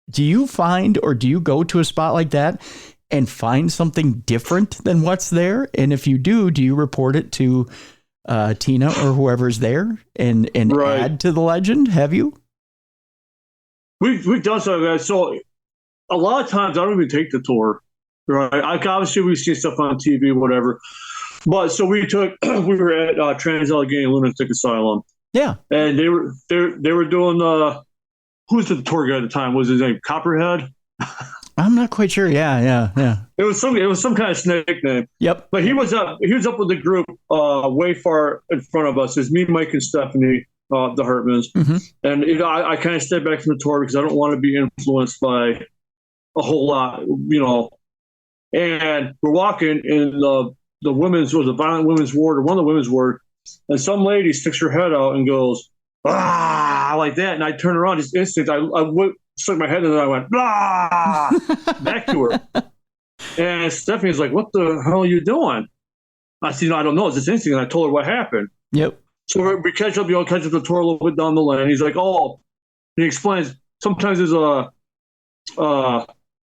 Do you find, or do you go to a spot like that and find something different than what's there? And if you do you report it to Tina or whoever's there and add to the legend? Have you? We've done something like that. So a lot of times I don't even take the tour, right? Obviously we see stuff on TV, whatever. But so we were at Trans-Allegheny Lunatic Asylum. Yeah. And they were doing who's the tour guide at the time? Was his name Copperhead? I'm not quite sure. Yeah. It was some kind of snake name. Yep. But he was up with the group way far in front of us. It's me, Mike, and Stephanie, the Hartmans. Mm-hmm. And I kind of stepped back from the tour because I don't want to be influenced by a whole lot, And we're walking in the violent women's ward, or one of the women's ward, and some lady sticks her head out and goes, "Ah," like that. And I turn around, just instinct. I stuck my head in, and I went, "Ah," back to her. And Stephanie's like, "What the hell are you doing?" I said, "I don't know. It's just instinct." And I told her what happened. Yep. So we catch up the tour a little bit down the lane. He's like, "Oh," he explains, sometimes there's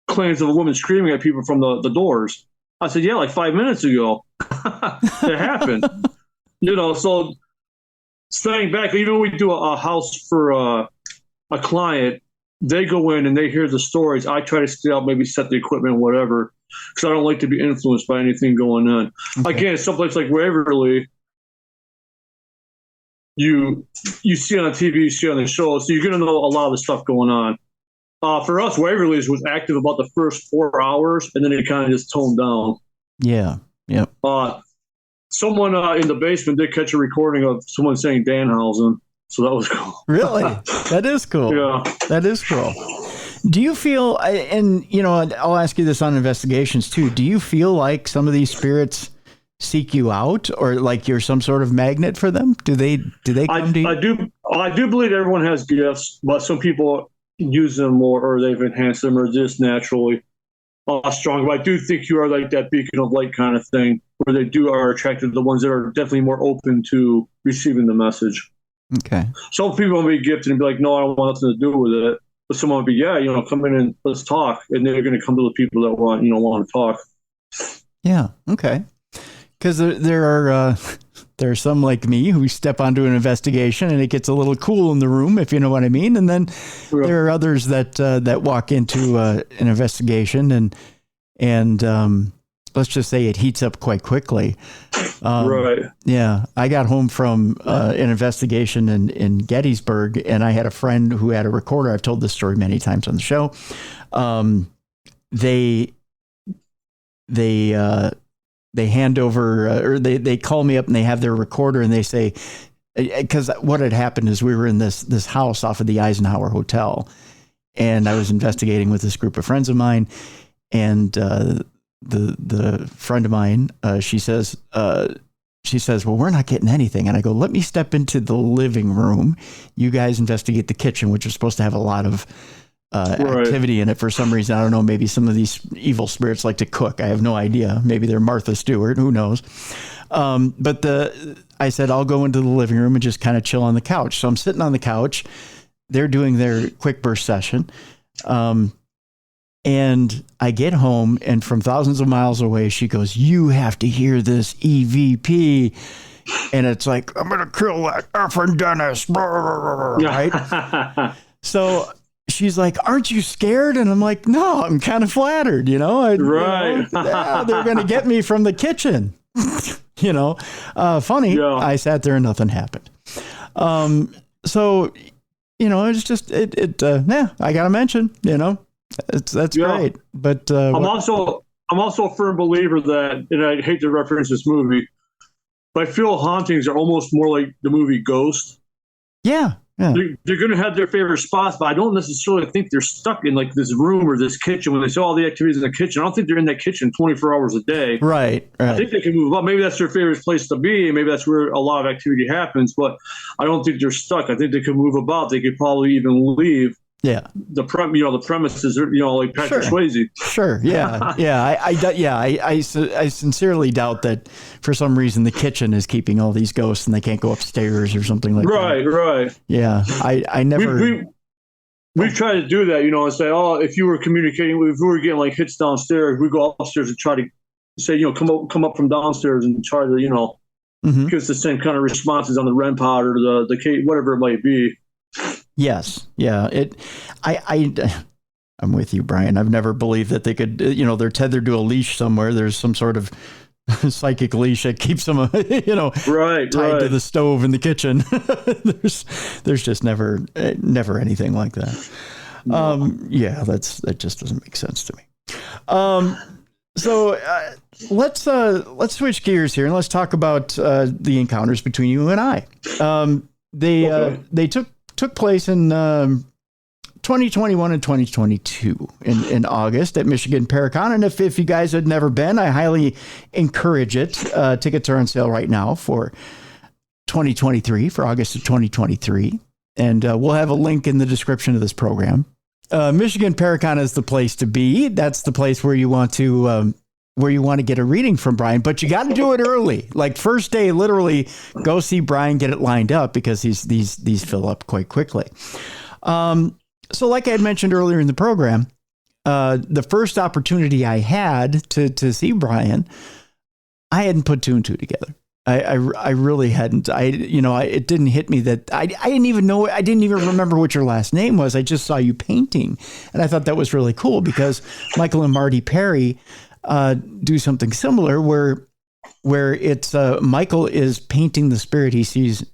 claims of a woman screaming at people from the doors. I said, "Yeah, like 5 minutes ago." It happened. So staying back, even when we do a house for a client, they go in and they hear the stories. I try to stay out, maybe set the equipment, whatever, because I don't like to be influenced by anything going on. Okay. Again, someplace like Waverly, you see on TV, you see on the show, so you're going to know a lot of the stuff going on. For us, Waverly's was active about the first 4 hours, and then it kind of just toned down. Yeah. Yep. Someone in the basement did catch a recording of someone saying Danhausen, so that was cool. Really? That is cool. Yeah. That is cool. Do you feel, and I'll ask you this on investigations too, do you feel like some of these spirits seek you out, or like you're some sort of magnet for them? Do they come to you? I do believe everyone has gifts, but some people use them more, or they've enhanced them, or just naturally strong. But I do think you are like that beacon of light kind of thing, where they are attracted to the ones that are definitely more open to receiving the message. Okay. Some people will be gifted and be like, "No, I don't want nothing to do with it." But someone will be, "Yeah, come in and let's talk," and they're going to come to the people that want to talk. Yeah. Okay. Because there are some like me who step onto an investigation and it gets a little cool in the room, if you know what I mean. And then there are others that walk into an investigation and let's just say it heats up quite quickly. Right. Yeah. I got home from an investigation in Gettysburg, and I had a friend who had a recorder. I've told this story many times on the show. They hand over, or they call me up and they have their recorder and they say, because what had happened is we were in this house off of the Eisenhower Hotel, and I was investigating with this group of friends of mine, and the friend of mine, she says, "Well, we're not getting anything." And I go, "Let me step into the living room. You guys investigate the kitchen," which is supposed to have a lot of activity in it for some reason. I don't know. Maybe some of these evil spirits like to cook. I have no idea. Maybe they're Martha Stewart. Who knows? But I said, I'll go into the living room and just kind of chill on the couch. So I'm sitting on the couch. They're doing their quick burst session. And I get home, and from thousands of miles away, she goes, "You have to hear this EVP." And it's like, "I'm going to kill that effing Dennis." Right? So she's like, "Aren't you scared?" And I'm like, "No, I'm kind of flattered, Right. Yeah, they're going to get me from the kitchen. Funny. Yeah. I sat there and nothing happened. So, it's just, I got to mention, that's great. But I'm also a firm believer that, and I hate to reference this movie, but I feel hauntings are almost more like the movie Ghost. Yeah. Yeah. They're going to have their favorite spots, but I don't necessarily think they're stuck in like this room or this kitchen when they saw all the activities in the kitchen. I don't think they're in that kitchen 24 hours a day. Right. I think they can move up. Maybe that's their favorite place to be. Maybe that's where a lot of activity happens, but I don't think they're stuck. I think they can move about. They could probably even leave. Yeah. The premises are, like Patrick Swayze. Sure. Yeah. Yeah. I sincerely doubt that for some reason the kitchen is keeping all these ghosts and they can't go upstairs or something like that. Right. Yeah. I never. We've tried to do that, and say, oh, if you were communicating, if we were getting like hits downstairs, we go upstairs and try to say, come up from downstairs and try to, give us the same kind of responses on the REM pod or the whatever it might be. Yes. Yeah. I'm with you, Brian. I've never believed that they could, they're tethered to a leash somewhere. There's some sort of psychic leash that keeps them, tied to the stove in the kitchen. there's just never anything like that. No. That just doesn't make sense to me. So let's switch gears here and let's talk about the encounters between you and I. They took place in 2021 and 2022 in August at Michigan Paracon. And if you guys had never been, I highly encourage it. Tickets are on sale right now for 2023, for August of 2023. And we'll have a link in the description of this program. Michigan Paracon is the place to be. That's the place where you want to get a reading from Brian, but you got to do it early. Like first day, literally go see Brian, get it lined up because these fill up quite quickly. So like I had mentioned earlier in the program, the first opportunity I had to see Brian, I hadn't put two and two together. I really hadn't. It didn't hit me that I didn't even know. I didn't even remember what your last name was. I just saw you painting, and I thought that was really cool because Michael and Marty Perry do something similar where it's Michael is painting the spirit he sees.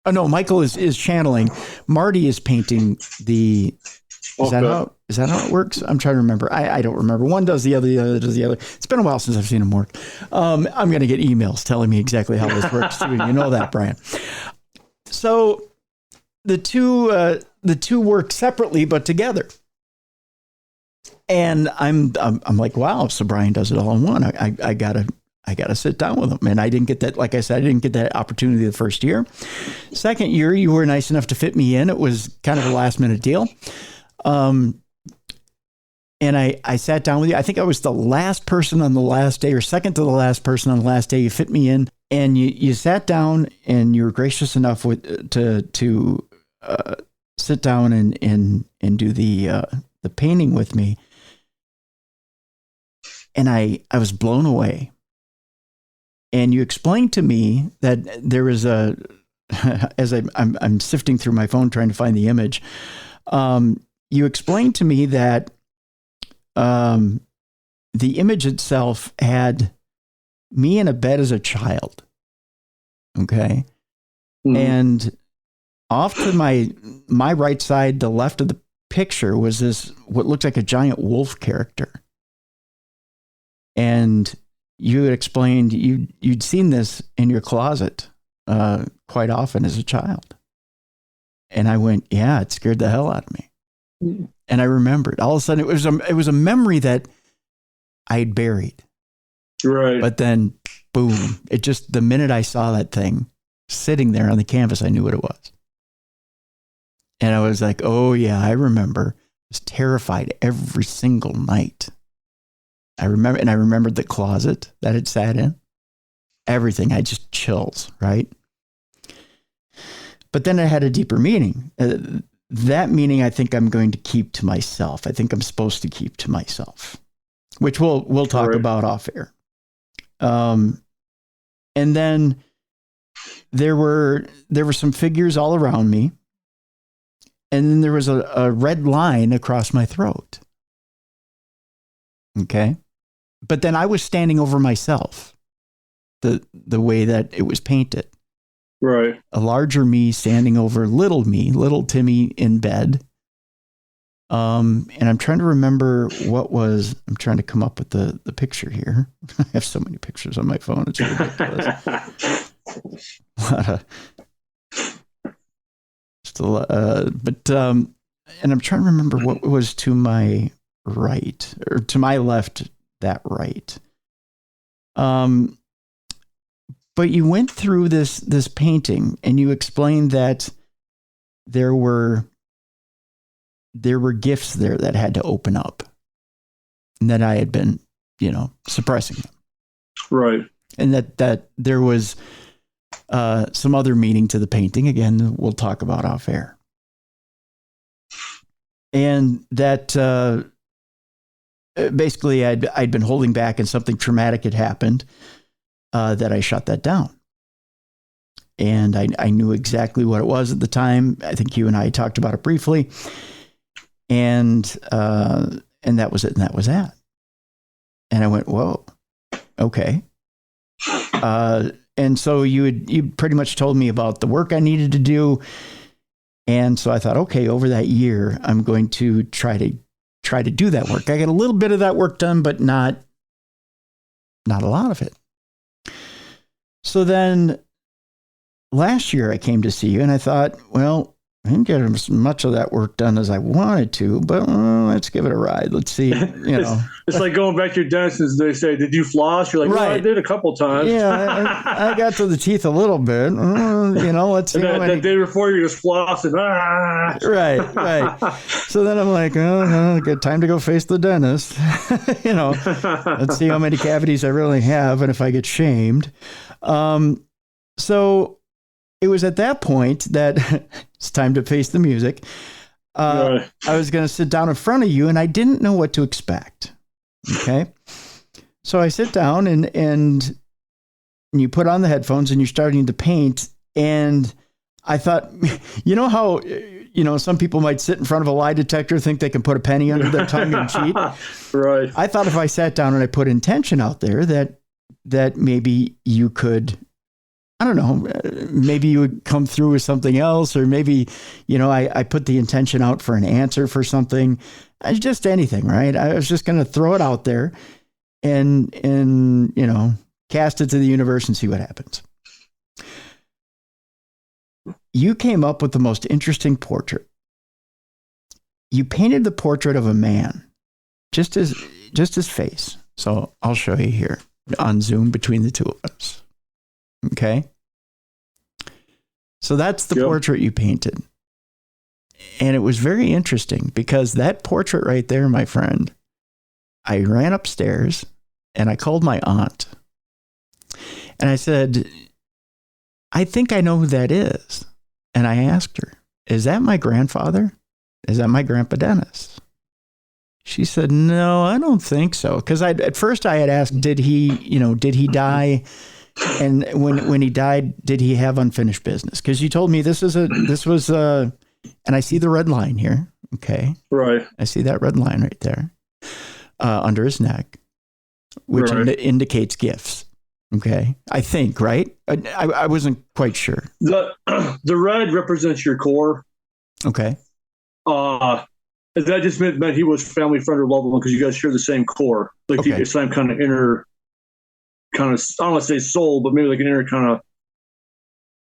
Oh no, Michael is channeling. Marty is painting the. Is that how it works? I'm trying to remember. I don't remember. One does the other does the other. It's been a while since I've seen him work. I'm going to get emails telling me exactly how this works too. You know that, Brian. So the two work separately but together. And I'm like, wow, so Brian does it all in one. I gotta sit down with him. And I didn't get that, like I said, I didn't get that opportunity the first year. Second year, you were nice enough to fit me in. It was kind of a last minute deal. And I sat down with you. I think I was the last person on the last day or second to the last person on the last day. You fit me in and you sat down and you were gracious enough to sit down and do the painting with me. And I was blown away. And you explained to me that there was as I'm sifting through my phone trying to find the image. You explained to me that the image itself had me in a bed as a child. Okay. Mm-hmm. And off to my right side, the left of the picture was this, what looked like a giant wolf character. And you had explained you'd seen this in your closet quite often as a child. And I went, yeah, it scared the hell out of me. Mm. And I remembered. All of a sudden, it was a memory that I had buried. Right. But then, boom! It just, the minute I saw that thing sitting there on the canvas, I knew what it was. And I was like, oh yeah, I remember. I was terrified every single night. I remembered the closet that it sat in. Everything. I just chills, right? But then it had a deeper meaning. That meaning I think I'm going to keep to myself. I think I'm supposed to keep to myself, which we'll talk about off air. And then there were some figures all around me. And then there was a red line across my throat. Okay. But then I was standing over myself, the way that it was painted. Right. A larger me standing over little Timmy in bed. And I'm trying to remember I'm trying to come up with the picture here. I have so many pictures on my phone. It's ridiculous. left. And I'm trying to remember what was to my right or to my left, that right. But you went through this painting and you explained that there were gifts there that had to open up and that I had been, suppressing them. Right. And that there was some other meaning to the painting. Again, we'll talk about off air. And that basically I'd been holding back and something traumatic had happened, that I shut that down. And I knew exactly what it was at the time. I think you and I talked about it briefly. And that was it. And that was that. And I went, whoa, okay. And so you pretty much told me about the work I needed to do. And so I thought, okay, over that year, I'm going to try to do that work. I got a little bit of that work done, but not a lot of it. So then last year I came to see you and I thought, well, I didn't get as much of that work done as I wanted to, but let's give it a ride. Let's see, It's like going back to your dentist and they say, did you floss? You're like, right. Well, I did a couple times. Yeah, I got to the teeth a little bit. Let's see. That day before you're just flossing. Right. So then I'm like, good time to go face the dentist. Let's see how many cavities I really have and if I get shamed. So it was at that point that it's time to face the music. I was going to sit down in front of you and I didn't know what to expect. Okay. So I sit down and you put on the headphones and you're starting to paint. And I thought, how, some people might sit in front of a lie detector, think they can put a penny under their tongue and cheat. Right. I thought if I sat down and I put intention out there that maybe you could, I don't know, maybe you would come through with something else, or maybe, I put the intention out for an answer for something, just anything, right? I was just going to throw it out there and, cast it to the universe and see what happens. You came up with the most interesting portrait. You painted the portrait of a man, just his face. So I'll show you here on Zoom between the two of us. Okay. So that's the portrait you painted. And it was very interesting because that portrait right there, my friend, I ran upstairs and I called my aunt and I said, I think I know who that is. And I asked her, is that my grandfather? Is that my grandpa Dennis? She said, no, I don't think so. Because at first I had asked, did he die? And when he died, did he have unfinished business? Because you told me this was, and I see the red line here. Okay. Right. I see that red line right there, under his neck, which indicates gifts. Okay. I think, right? I wasn't quite sure. The red represents your core. Okay. That just meant he was family friend or loved one because you guys share the same core. Like the same kind of inner, I don't want to say soul, but maybe like an inner kind of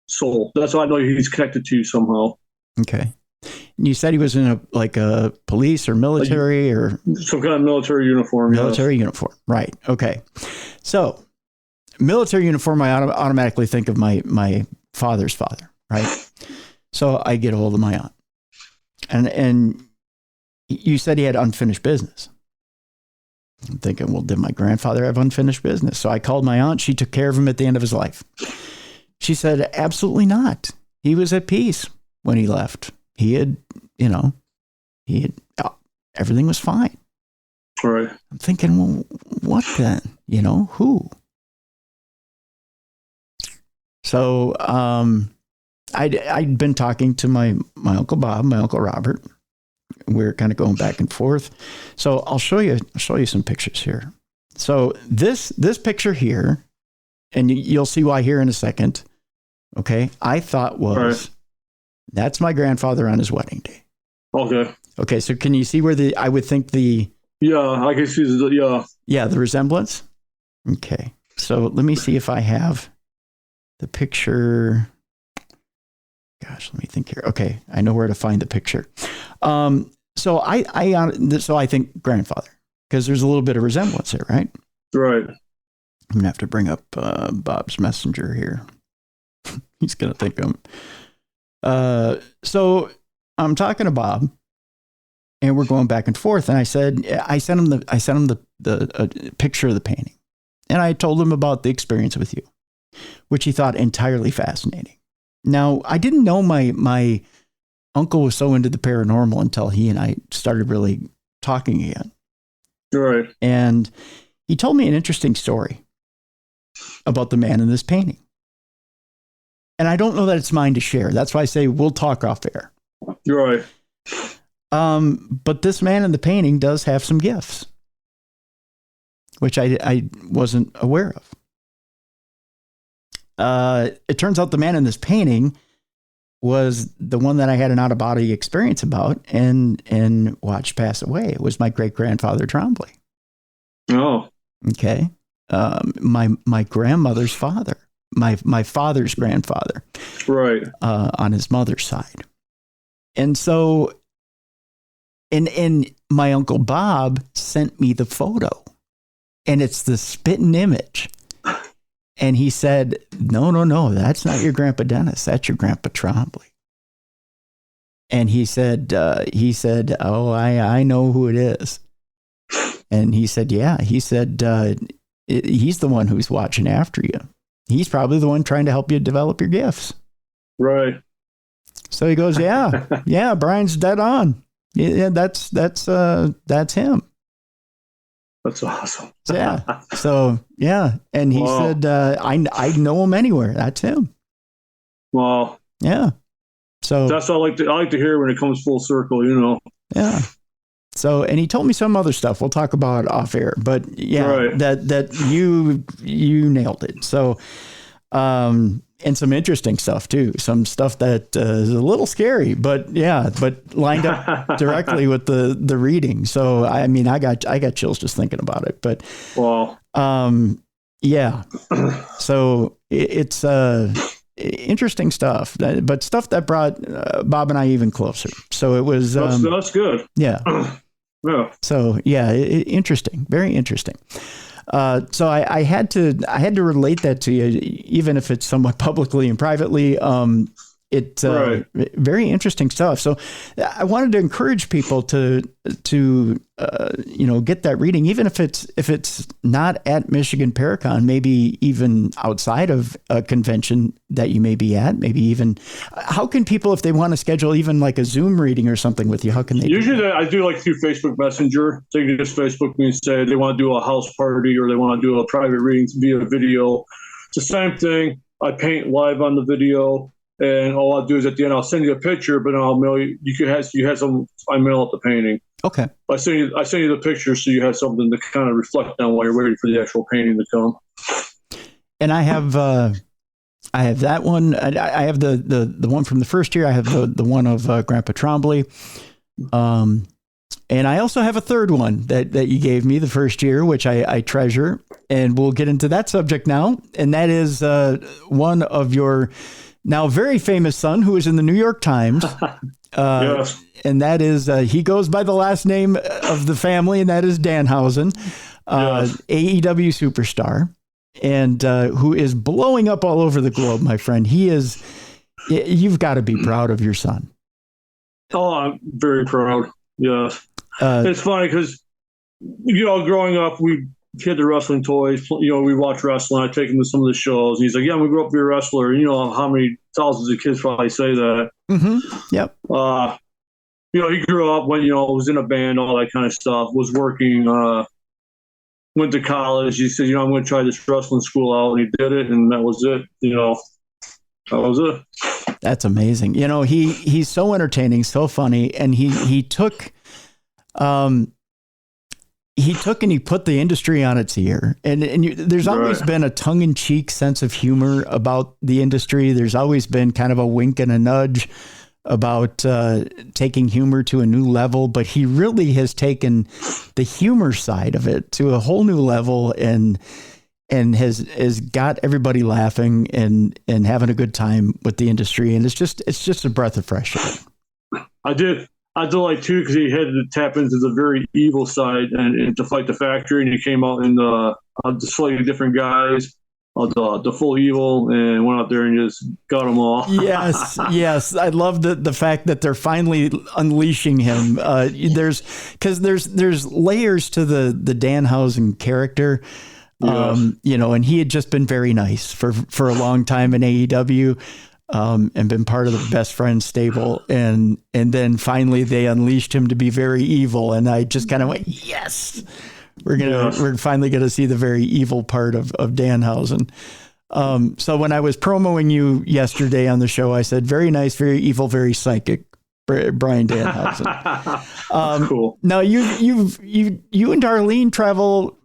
soul. That's why I know he's connected to you somehow. Okay. And you said he was in a police or military or some kind of military uniform. Military uniform. Right. Okay. So military uniform, I automatically think of my father's father. Right. So I get a hold of my aunt and you said he had unfinished business. I'm thinking, well, did my grandfather have unfinished business? So I called my aunt. She took care of him at the end of his life. She said, absolutely not. He was at peace when he left. He had, everything was fine. Right. I'm thinking, well, what then? Who? So I'd been talking to my Uncle Bob, my Uncle Robert. We're kind of going back and forth. So I'll show you some pictures here. So this picture here, and you'll see why here in a second. Okay. I thought that's my grandfather on his wedding day. Okay. Okay. So can you see where I would think yeah, I can see the resemblance. Okay. So let me see if I have the picture. Gosh, let me think here. Okay, I know where to find the picture. So I think grandfather, because there's a little bit of resemblance here, right? Right. I'm gonna have to bring up Bob's messenger here. He's gonna think so I'm talking to Bob, and we're going back and forth. And I sent him the picture of the painting, and I told him about the experience with you, which he thought entirely fascinating. Now, I didn't know my uncle was so into the paranormal until he and I started really talking again. Right. And he told me an interesting story about the man in this painting. And I don't know that it's mine to share. That's why I say we'll talk off air. Right. But this man in the painting does have some gifts, which I wasn't aware of. It turns out the man in this painting was the one that I had an out-of-body experience about and watched pass away. It was my great-grandfather Trombley. Oh. Okay. My grandmother's father, my father's grandfather. Right. On his mother's side. And so, and my Uncle Bob sent me the photo, and it's the spitting image. And he said, no, that's not your Grandpa Dennis. That's your Grandpa Trombley. And he said, oh, I know who it is. And he said, yeah, he's the one who's watching after you. He's probably the one trying to help you develop your gifts. Right. So he goes, yeah, Brian's dead on. Yeah, that's him. That's awesome. Yeah. So, yeah. And he said, I know him anywhere. That's him. Wow. Yeah. So that's what I like to hear when it comes full circle, Yeah. So, and he told me some other stuff we'll talk about off air, but yeah, right. that you nailed it. So, and some interesting stuff too. Some stuff that is a little scary, but lined up directly with the reading. So, I mean, I got chills just thinking about it, but, wow. Yeah. So it's interesting stuff, but stuff that brought Bob and I even closer. So it was, that's good. Yeah. Yeah. So yeah, interesting, very interesting. So I had to relate that to you, even if it's somewhat publicly and privately. Right. Very interesting stuff. So I wanted to encourage people to get that reading, even if it's not at Michigan Paracon, maybe even outside of a convention that you may be at, maybe even, how can people, if they want to schedule even like a Zoom reading or something with you, how can they? Usually I do like through Facebook Messenger. They can just Facebook me and say they want to do a house party or they want to do a private reading via video. It's the same thing. I paint live on the video. And all I'll do is at the end, I'll send you a picture, but I'll mail you. I mail up the painting. Okay. I send you the picture so you have something to kind of reflect on while you're waiting for the actual painting to come. And I have that one. I have the one from the first year. I have the one of Grandpa Trombley. And I also have a third one that you gave me the first year, which I treasure. And we'll get into that subject now. And that is one of your now very famous son who is in the New York Times. Yes. And that is, he goes by the last name of the family, and that is Danhausen, yes. AEW superstar, and who is blowing up all over the globe, my friend. You've got to be proud of your son. Oh, I'm very proud. Yes. It's funny because, growing up, we had the wrestling toys. We watch wrestling. I take him to some of the shows. And he's like, yeah, we grew up to be a wrestler. How many thousands of kids probably say that. Mm-hmm. Yep. He grew up when, was in a band, all that kind of stuff, was working, went to college. He said, I'm going to try this wrestling school out. And he did it. And that was it. That was it. That's amazing. He's so entertaining, so funny. And he took and he put the industry on its ear. And there's always been a tongue-in-cheek sense of humor about the industry. There's always been kind of a wink and a nudge about taking humor to a new level. But he really has taken the humor side of it to a whole new level. And has got everybody laughing and having a good time with the industry. And it's just a breath of fresh air. I did like too, because he had to tap into the very evil side and to fight the factory, and he came out in the slightly different guys, the full evil, and went out there and just got them all. Yes. I love the fact that they're finally unleashing him. There's layers to the Danhausen character. Yes. And he had just been very nice for a long time in AEW, and been part of the Best Friends stable. And then finally they unleashed him to be very evil. And I just kind of went, yes, we're finally going to see the very evil part of Danhausen. So when I was promoting you yesterday on the show, I said, very nice, very evil, very psychic, Brian Danhausen. Cool. Now you and Darlene travel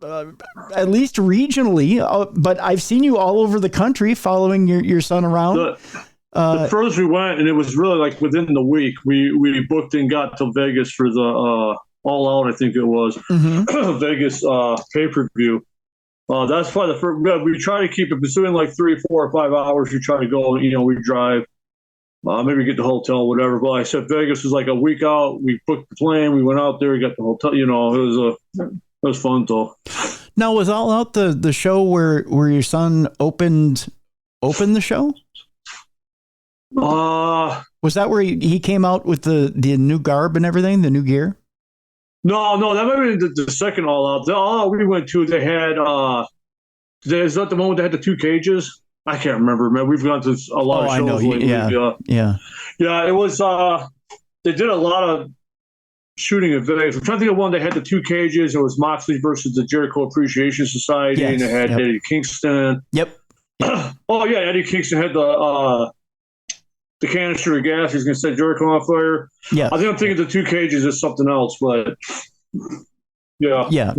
at least regionally, but I've seen you all over the country following your son around. The furthest we went, and it was really like within the week, we booked and got to Vegas for the All Out, I think it was, Vegas pay-per-view. That's probably the first. We try to keep it between like 3, 4, or 5 hours. We try to go, we drive. Maybe get the hotel, whatever. But I said Vegas was like a week out. We booked the plane. We went out there. We got the hotel. It was fun though. Now, was All Out the show where your son opened the show? Was that where he came out with the new garb and everything, the new gear? No, that might have been the second All Out. The All Out we went to, they had. Is that the one where they had the 2 cages? I can't remember, man. We've gone to a lot of shows. I know. Lately. Yeah. It was. They did a lot of shooting at Vegas. I'm trying to think of one. They had the 2 cages. It was Moxley versus the Jericho Appreciation Society, and they had Eddie Kingston. Yep. Oh yeah, Eddie Kingston had the canister of gas. He's going to set Jericho on fire. Yeah. I think I'm thinking the 2 cages is something else, but. Yeah.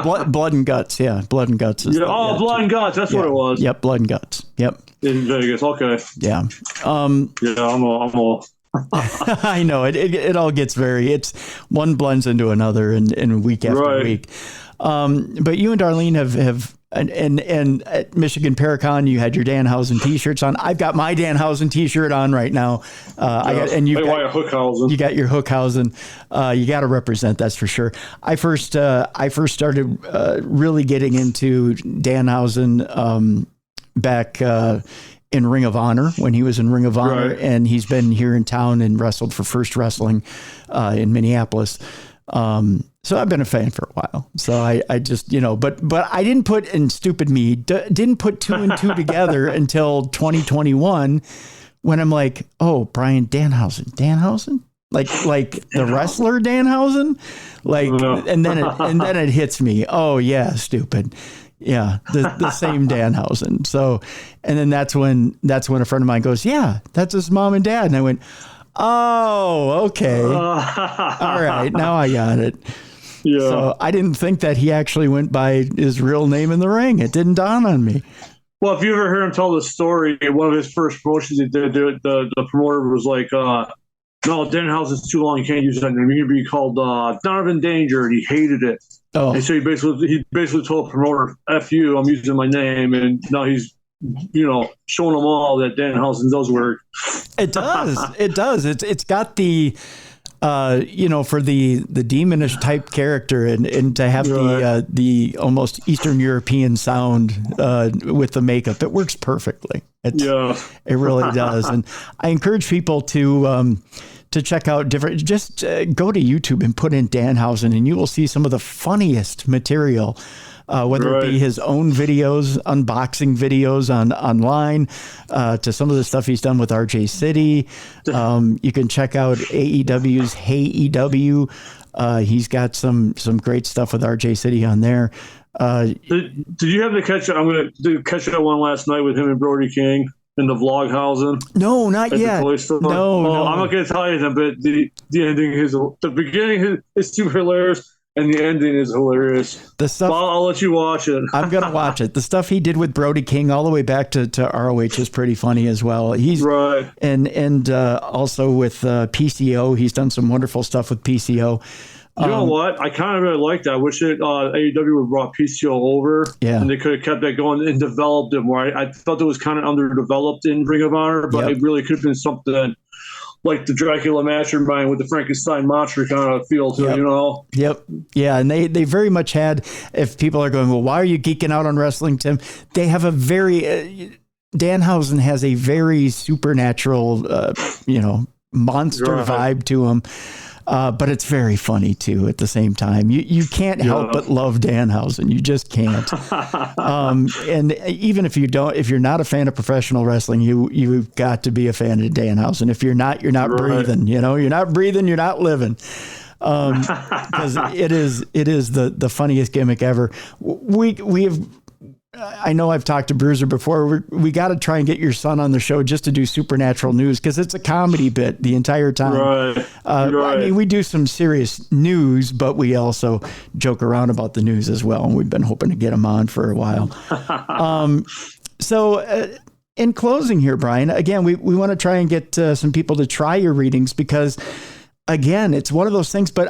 Blood and guts. Yeah. Blood and guts. Blood and guts. That's what it was. Yep. Blood and guts. Yep. In Vegas. Okay. Yeah. I'm all. I know it all gets it's one blends into another and week after week. But you and Darlene have and at Michigan Paracon, you had your Danhausen t-shirts on. I've got my Danhausen t-shirt on right now. You got your Hookhausen. You got to represent, that's for sure. I first started really getting into Danhausen back in Ring of Honor, when he was in Ring of Honor, and he's been here in town and wrestled for First Wrestling in Minneapolis. So I've been a fan for a while. So I just, but I didn't put, and stupid me, didn't put 2 and 2 together until 2021, when I'm like, oh, Brian Danhausen, like the wrestler Danhausen, and then it hits me. Oh yeah, stupid. Yeah, the same Danhausen. So, and then that's when a friend of mine goes, yeah, that's his mom and dad, and I went, oh, okay, all right, now I got it. Yeah. So I didn't think that he actually went by his real name in the ring. It didn't dawn on me. Well, if you ever heard him tell the story, one of his first promotions he did, the promoter was like, no, Danhausen's too long. You can't use that name. You're going to be called Donovan Danger, and he hated it. Oh. And so he basically told the promoter, F you, I'm using my name. And now he's, showing them all that Danhausen does work. It does. It does. It's got the... for the demonish type character and to have the almost Eastern European sound with the makeup, it works perfectly. It really does. And I encourage people to check out different, just go to YouTube and put in Danhausen, and you will see some of the funniest material. Whether it be his own videos, unboxing videos online, to some of the stuff he's done with RJ City. You can check out AEW's Hey EW. He's got some great stuff with RJ City on there. Did you have to catch? I'm going to catch that one last night with him and Brody King in the Vloghausen. No, not yet. No. I'm not going to tell you that, but the ending is the beginning is super hilarious. And the ending is hilarious. The stuff, I'll let you watch it. I'm going to watch it. The stuff he did with Brody King all the way back to ROH is pretty funny as well. He's right. And also with PCO, he's done some wonderful stuff with PCO. You know what? I kind of really like that. I wish AEW would have brought PCO over, and they could have kept that going and developed it more. I thought it was kind of underdeveloped in Ring of Honor, but it really could have been something like the Dracula Mastermind with the Frankenstein monster kind of feel to it, you know? Yep. Yeah, and they very much had, if people are going, well, why are you geeking out on wrestling, Tim? They have a very, Danhausen has a very supernatural, monster vibe to him. But it's very funny too at the same time. You can't help but love Danhausen. You just can't. And even if you're not a fan of professional wrestling, you've got to be a fan of Danhausen. If you're not, you're not breathing. You're not breathing. You're not living. Because it is the funniest gimmick ever. We have. I know I've talked to Bruiser before. We got to try and get your son on the show just to do supernatural news, because it's a comedy bit the entire time. Right. I mean, we do some serious news, but we also joke around about the news as well. And we've been hoping to get him on for a while. So in closing here, Brian, again, we want to try and get some people to try your readings, because again, it's one of those things, but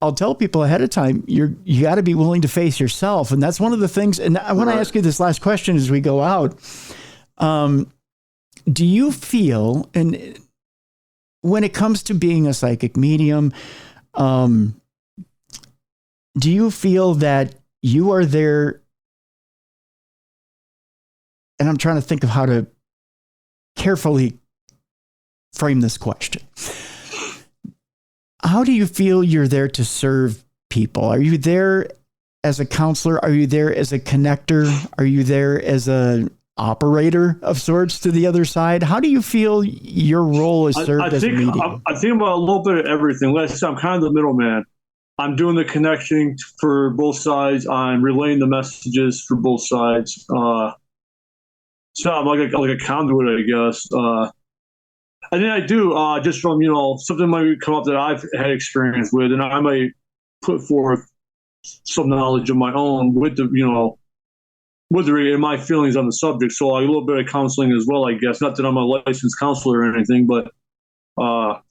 I'll tell people ahead of time, you got to be willing to face yourself. And that's one of the things. And I want to ask you this last question as we go out. Do you feel, and when it comes to being a psychic medium, do you feel that you are there? And I'm trying to think of how to carefully frame this question. How do you feel you're there to serve people? Are you there as a counselor? Are you there as a connector? Are you there as an operator of sorts to the other side? How do you feel your role is served as a medium? I think about a little bit of everything. Like I said, I'm kind of the middleman. I'm doing the connecting for both sides. I'm relaying the messages for both sides. So I'm like a conduit, I guess. And then I do, just from, something might come up that I've had experience with, and I might put forth some knowledge of my own with and my feelings on the subject. So a little bit of counseling as well, I guess. Not that I'm a licensed counselor or anything, but I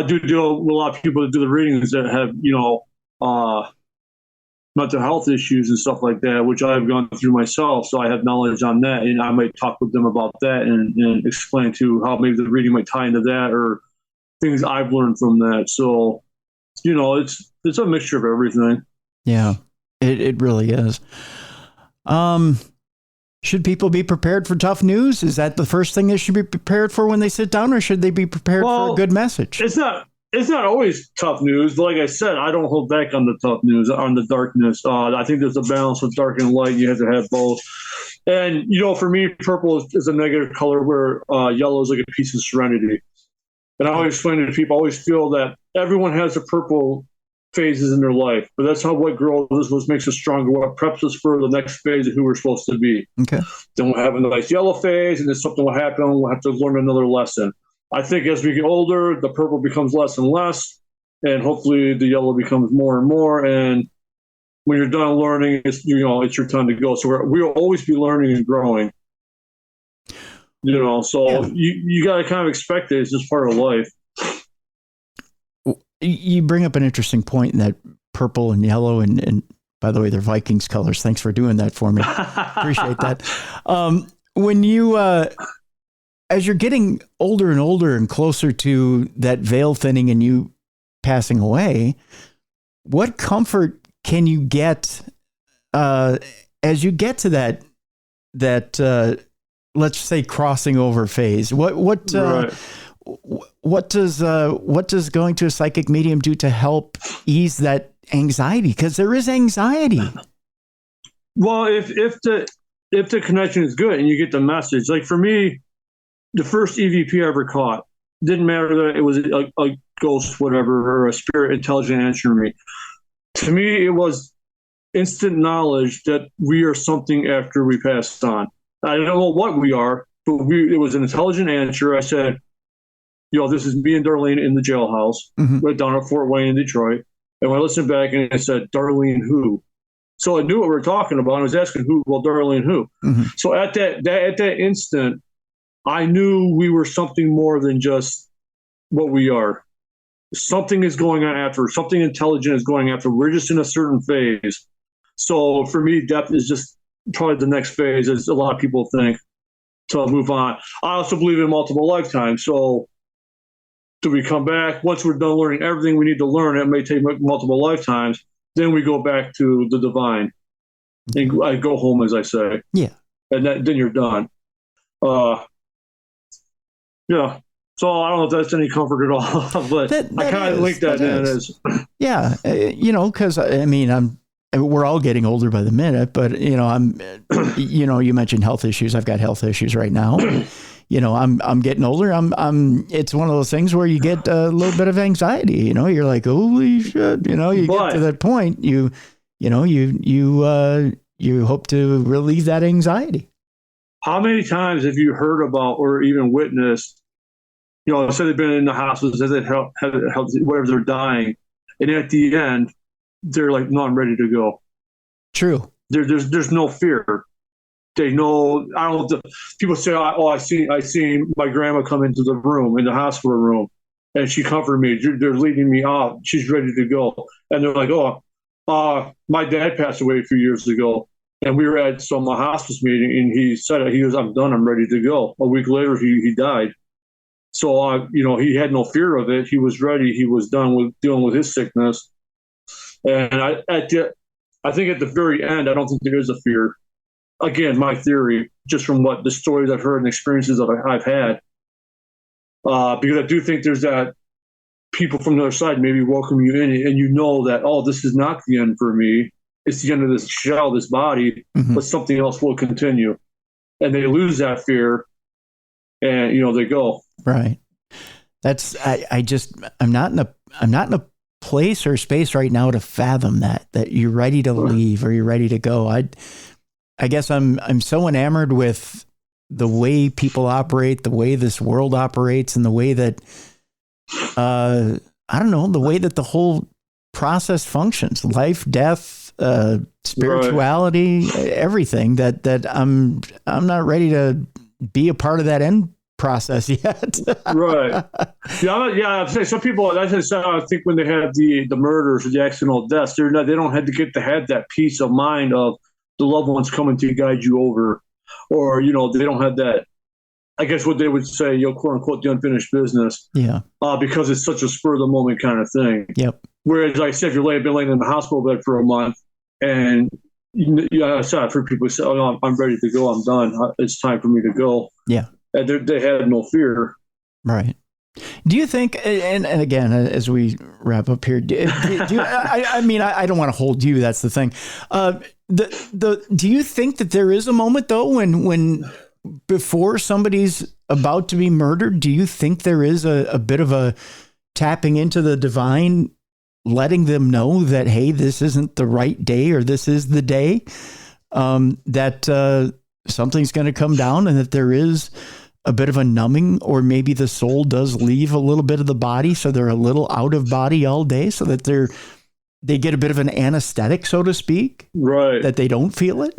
do deal with a lot of people that do the readings that have, mental health issues and stuff like that, which I've gone through myself. So I have knowledge on that, and I might talk with them about that and explain to how maybe the reading might tie into that or things I've learned from that. So, it's a mixture of everything. Yeah, it really is. Should people be prepared for tough news? Is that the first thing they should be prepared for when they sit down, or should they be prepared for a good message? It's not always tough news, but like I said, I don't hold back on the tough news, on the darkness. I think there's a balance with dark and light. You have to have both. And, for me, purple is a negative color, where yellow is like a piece of serenity. And I always explain to people, I always feel that everyone has a purple phases in their life, but that's how what grows us, what makes us stronger, what preps us for the next phase of who we're supposed to be. Okay. Then we'll have a nice yellow phase, and then something will happen. We'll have to learn another lesson. I think as we get older, the purple becomes less and less, and hopefully the yellow becomes more and more. And when you're done learning, it's your time to go. So we'll always be learning and growing. So you got to kind of expect it. It's just part of life. You bring up an interesting point in that purple and yellow, and by the way, they're Vikings colors. Thanks for doing that for me. Appreciate that. When you, as you're getting older and older and closer to that veil thinning and you passing away, what comfort can you get as you get to that let's say crossing over phase? What does going to a psychic medium do to help ease that anxiety? Because there is anxiety. Well, if the connection is good and you get the message, like for me, the first EVP I ever caught, didn't matter that it was a ghost, whatever, or a spirit intelligent answering me. To me, it was instant knowledge that we are something after we passed on. I don't know what we are, but it was an intelligent answer. I said, this is me and Darlene in the jailhouse, right down at Fort Wayne in Detroit. And when I listened back, and it said, Darlene who? So I knew what we were talking about. I was asking who? Well, Darlene who? So at that instant, I knew we were something more than just what we are. something is going on after, something intelligent is going after. We're just in a certain phase. So for me, depth is just probably the next phase, as a lot of people think, to move on. I also believe in multiple lifetimes. So do we come back? Once we're done learning everything we need to learn, it may take multiple lifetimes. Then we go back to the divine. And I go home, as I say. Yeah. And then you're done. Yeah. So I don't know if that's any comfort at all, but I kind of link that in as. Yeah. Because we're all getting older by the minute, but you mentioned health issues. I've got health issues right now. I'm getting older. It's one of those things where you get a little bit of anxiety, you're like, holy shit, get to that point, you hope to relieve that anxiety. How many times have you heard about or even witnessed, say they've been in the hospitals, as they help whatever they're dying, and at the end, they're like, no, I'm ready to go. True. There's no fear. They know. I don't know. People say, "Oh, I seen my grandma come into the room, in the hospital room, and she comforted me. They're leading me out. She's ready to go." And they're like, "Oh, my dad passed away a few years ago, and we were at some hospice meeting, and he said, he goes, I'm done. I'm ready to go." A week later, he died. So, he had no fear of it. He was ready. He was done with dealing with his sickness. And I think at the very end, I don't think there is a fear. Again, my theory, just from what the stories I've heard and experiences that I've had, because I do think there's that people from the other side maybe welcome you in, and that, oh, this is not the end for me. It's the end of this shell, this body, but something else will continue. And they lose that fear, and they go. Right. That's I'm not in a place or space right now to fathom that you're ready to leave or you're ready to go. I guess I'm so enamored with the way people operate, the way this world operates, and the way that the way that the whole process functions, life, death, spirituality, everything that I'm not ready to be a part of that end process yet. Right. Yeah. I'd say some people, I think when they have the murders or the accidental deaths, they don't have to have that peace of mind of the loved ones coming to guide you over, or, they don't have that, I guess what they would say, quote unquote, the unfinished business. Yeah. Because it's such a spur of the moment kind of thing. Yep. Whereas, like I said, if you're been laying in the hospital bed for a month, and I've heard people say, "Oh no, I'm ready to go. I'm done. It's time for me to go." Yeah. And they had no fear. Right. Do you think, and again, as we wrap up here, do you, I don't want to hold you. That's the thing. Do you think that there is a moment though when before somebody's about to be murdered, do you think there is a bit of a tapping into the divine, letting them know that, hey, this isn't the right day, or this is the day, that something's going to come down, and that there is a bit of a numbing, or maybe the soul does leave a little bit of the body, so they're a little out of body all day, so that they get a bit of an anesthetic, so to speak, right? That they don't feel it.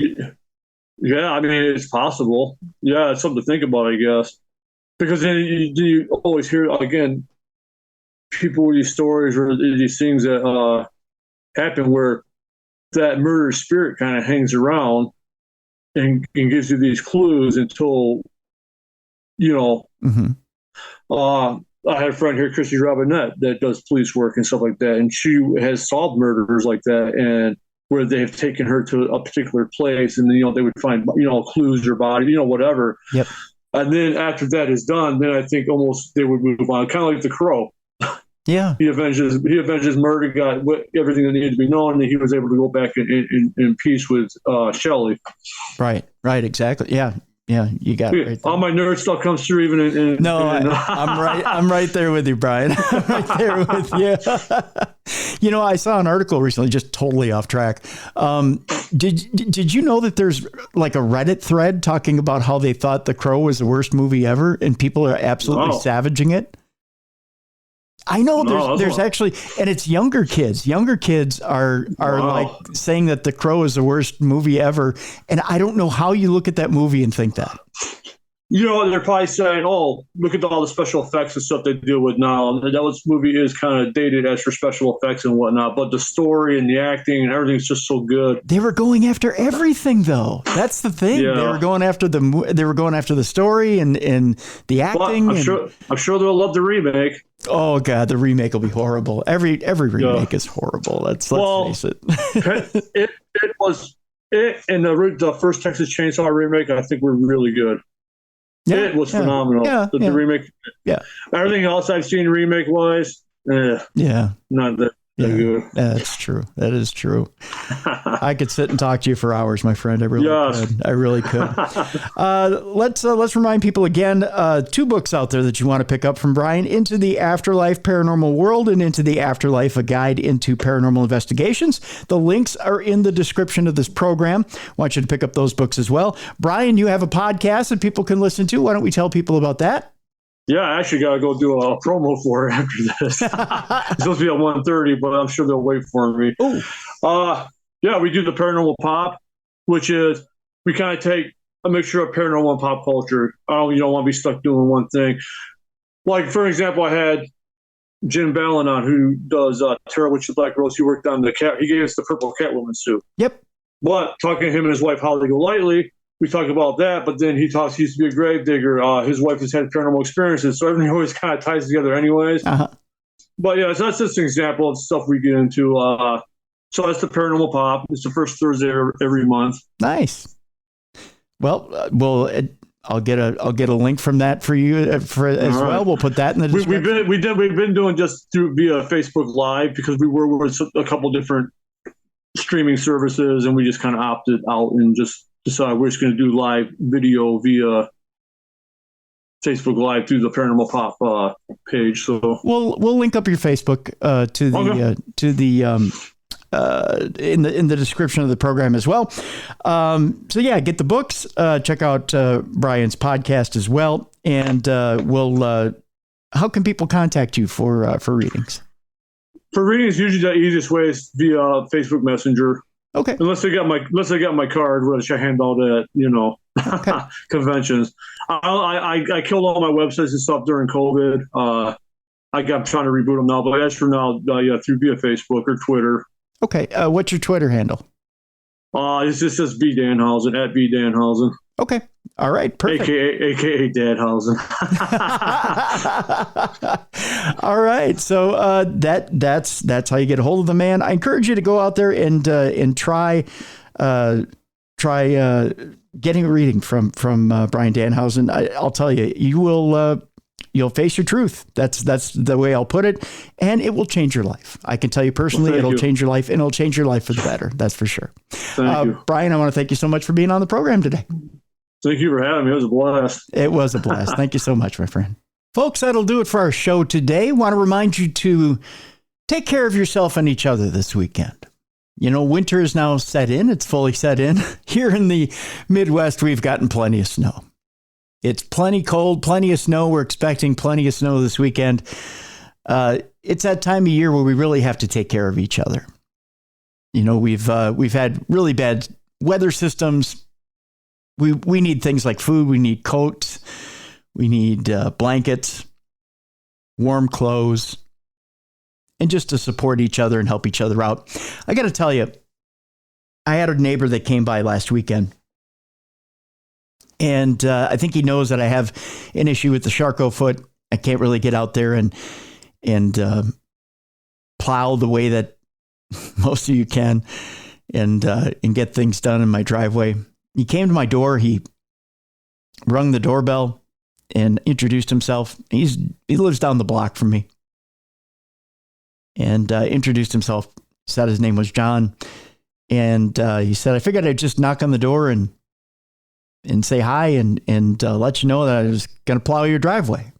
Yeah, it's possible. Yeah, it's something to think about, I guess, because then you always hear again people with these stories or these things that happen where that murder spirit kind of hangs around and gives you these clues until. I had a friend here, Christy Robinette, that does police work and stuff like that, and she has solved murders like that, and where they've taken her to a particular place, and they would find clues or body, whatever. Yep. And then after that is done, then I think almost they would move on, kind of like the Crow. Yeah. He avenged his murder, got everything that needed to be known, and he was able to go back in peace with Shelley. Right. Exactly. Yeah. Yeah, you got it. Right there. All my nerd stuff comes through even I'm right there with you, Brian. I'm right there with you. I saw an article recently, just totally off track. Did you know that there's like a Reddit thread talking about how they thought The Crow was the worst movie ever, and people are absolutely savaging it? I know there's actually, and it's younger kids. Younger kids are like saying that The Crow is the worst movie ever. And I don't know how you look at that movie and think that. They're probably saying, "Oh, look at all the special effects and stuff they deal with now." That movie is kind of dated as for special effects and whatnot, but the story and the acting and everything's just so good. They were going after everything, though. That's the thing. Yeah. They were going after the story and the acting. Well, I'm sure they'll love the remake. Oh God, the remake will be horrible. Every remake is horrible. Let's face it. It was and the first Texas Chainsaw remake, I think, were really good. Yeah, it was phenomenal. The remake. Yeah. Everything else I've seen remake wise, not that good. That's true. That is true. I could sit and talk to you for hours, my friend. I really could. Let's remind people again, 2 books out there that you want to pick up from Brian: Into the Afterlife Paranormal World and Into the Afterlife, a guide into paranormal investigations. The links are in the description of this program. I want you to pick up those books as well. Brian, you have a podcast that people can listen to. Why don't we tell people about that? Yeah, I actually got to go do a promo for it after this. It's supposed to be at 1:30, but I'm sure they'll wait for me. Yeah, we do the Paranormal Pop, which is we kind of take a mixture of paranormal and pop culture. You don't want to be stuck doing one thing. Like, for example, I had Jim Ballin on, who does Terror Witch of Black Rose. He worked on the cat. He gave us the purple Catwoman suit. Yep. But talking to him and his wife, Holly Golightly, we talk about that, but then he used to be a grave digger. His wife has had paranormal experiences, so everything always kind of ties together anyways. But yeah, so that's just an example of stuff we get into. So that's the Paranormal Pop. It's the first Thursday every month. Nice. Well, I'll get a link from that for you as well. We'll put that in the description. We've been doing just via Facebook Live because we were with a couple different streaming services, and we just kind of opted out and just decided we're just going to do live video via Facebook Live through the Paranormal Pop page. So we'll link up your Facebook in the description of the program as well. So yeah, get the books. Check out Brian's podcast as well, and how can people contact you for readings? For readings, usually the easiest way is via Facebook Messenger. Okay. Unless they got my card, which I hand out at conventions. I killed all my websites and stuff during COVID. I'm trying to reboot them now, but as for now, through via Facebook or Twitter. Okay. What's your Twitter handle? It's just says B Danhausen at B Danhausen. Okay. All right. Perfect. AKA Danhausen. All right. So that's how you get a hold of the man. I encourage you to go out there and try getting a reading from Brian Danhausen. I'll tell you, you'll face your truth. That's the way I'll put it, and it will change your life. I can tell you personally, it'll change your life, and it'll change your life for the better. That's for sure. Thank you, Brian. I want to thank you so much for being on the program today. Thank you for having me. It was a blast. It was a blast. Thank you so much, my friend. Folks, that'll do it for our show today. Want to remind you to take care of yourself and each other this weekend. Winter is now set in. It's fully set in. Here in the Midwest, we've gotten plenty of snow. It's plenty cold, plenty of snow. We're expecting plenty of snow this weekend. It's that time of year where we really have to take care of each other. We've had really bad weather systems. We need things like food. We need coats. We need blankets, warm clothes, and just to support each other and help each other out. I got to tell you, I had a neighbor that came by last weekend. And I think he knows that I have an issue with the Charcot foot. I can't really get out there and plow the way that most of you can and get things done in my driveway. He came to my door. He rung the doorbell and introduced himself. He lives down the block from me. And introduced himself. Said his name was John. And he said, I figured I'd just knock on the door and say hi and let you know that I was going to plow your driveway.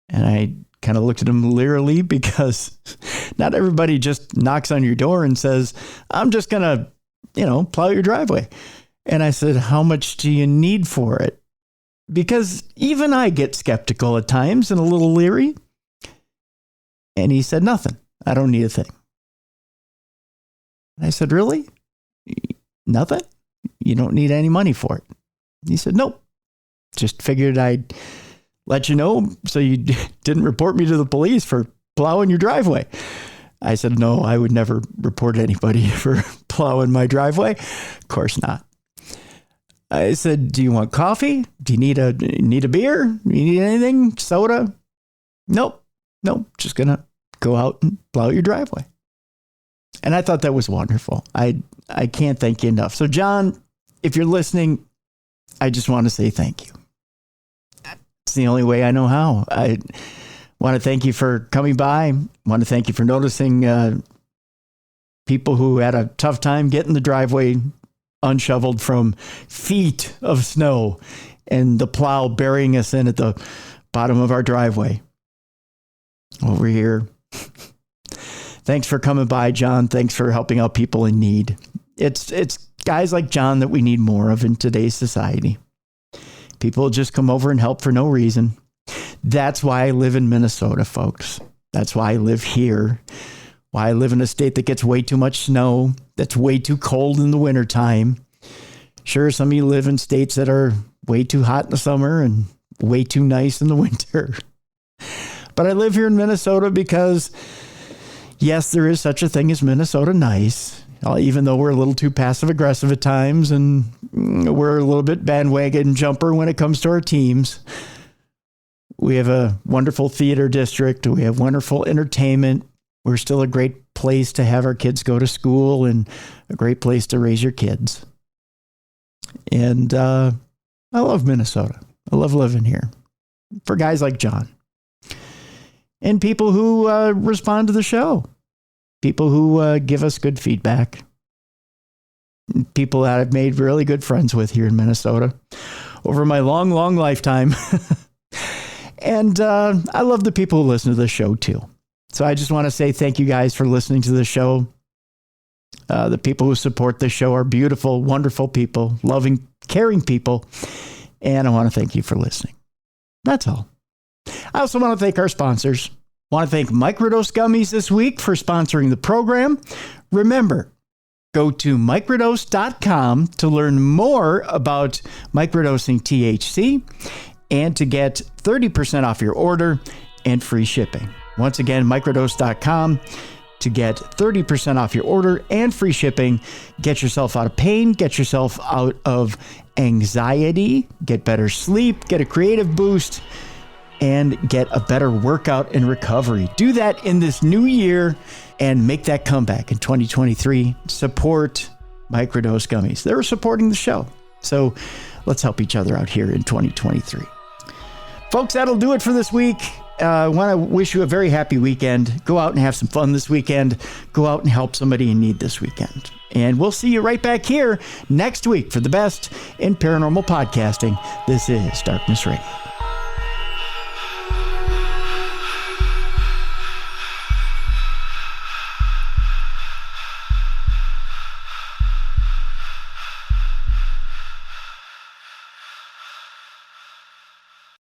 And I kind of looked at him leerily because not everybody just knocks on your door and says, I'm just going to, plow your driveway. And I said, how much do you need for it? Because even I get skeptical at times and a little leery. And he said, nothing. I don't need a thing. And I said, really? Nothing? You don't need any money for it. He said, nope. Just figured I'd let you know so you didn't report me to the police for plowing your driveway. I said, no, I would never report anybody for plowing my driveway. Of course not. I said, do you want coffee? Do you need a beer? Do you need anything? Soda? Nope. Just going to go out and plow your driveway. And I thought that was wonderful. I can't thank you enough. So John, if you're listening, I just want to say thank you. It's the only way I know how. I want to thank you for coming by. I want to thank you for noticing people who had a tough time getting the driveway unshoveled from feet of snow and the plow burying us in at the bottom of our driveway. Over here. Thanks for coming by, John. Thanks for helping out people in need. It's guys like John that we need more of in today's society. People just come over and help for no reason. That's why I live in Minnesota, folks. That's why I live here. Why I live in a state that gets way too much snow, that's way too cold in the wintertime. Sure, some of you live in states that are way too hot in the summer and way too nice in the winter. But I live here in Minnesota because, yes, there is such a thing as Minnesota nice, even though we're a little too passive-aggressive at times and we're a little bit bandwagon jumper when it comes to our teams. We have a wonderful theater district. We have wonderful entertainment. We're still a great place to have our kids go to school and a great place to raise your kids. And I love Minnesota. I love living here for guys like John. And people who respond to the show. People who give us good feedback. People that I've made really good friends with here in Minnesota over my long, long lifetime. And I love the people who listen to the show too. So I just want to say thank you guys for listening to the show. The people who support the show are beautiful, wonderful people, loving, caring people. And I want to thank you for listening. That's all. I also want to thank our sponsors. I want to thank Microdose Gummies this week for sponsoring the program. Remember, go to microdose.com to learn more about microdosing THC and to get 30% off your order and free shipping. Once again, microdose.com to get 30% off your order and free shipping. Get yourself out of pain, get yourself out of anxiety, get better sleep, get a creative boost, and get a better workout and recovery. Do that in this new year and make that comeback in 2023. Support Microdose Gummies. They're supporting the show. So let's help each other out here in 2023. Folks, that'll do it for this week. I want to wish you a very happy weekend. Go out and have some fun this weekend. Go out and help somebody in need this weekend. And we'll see you right back here next week for the best in paranormal podcasting. This is Darkness Radio.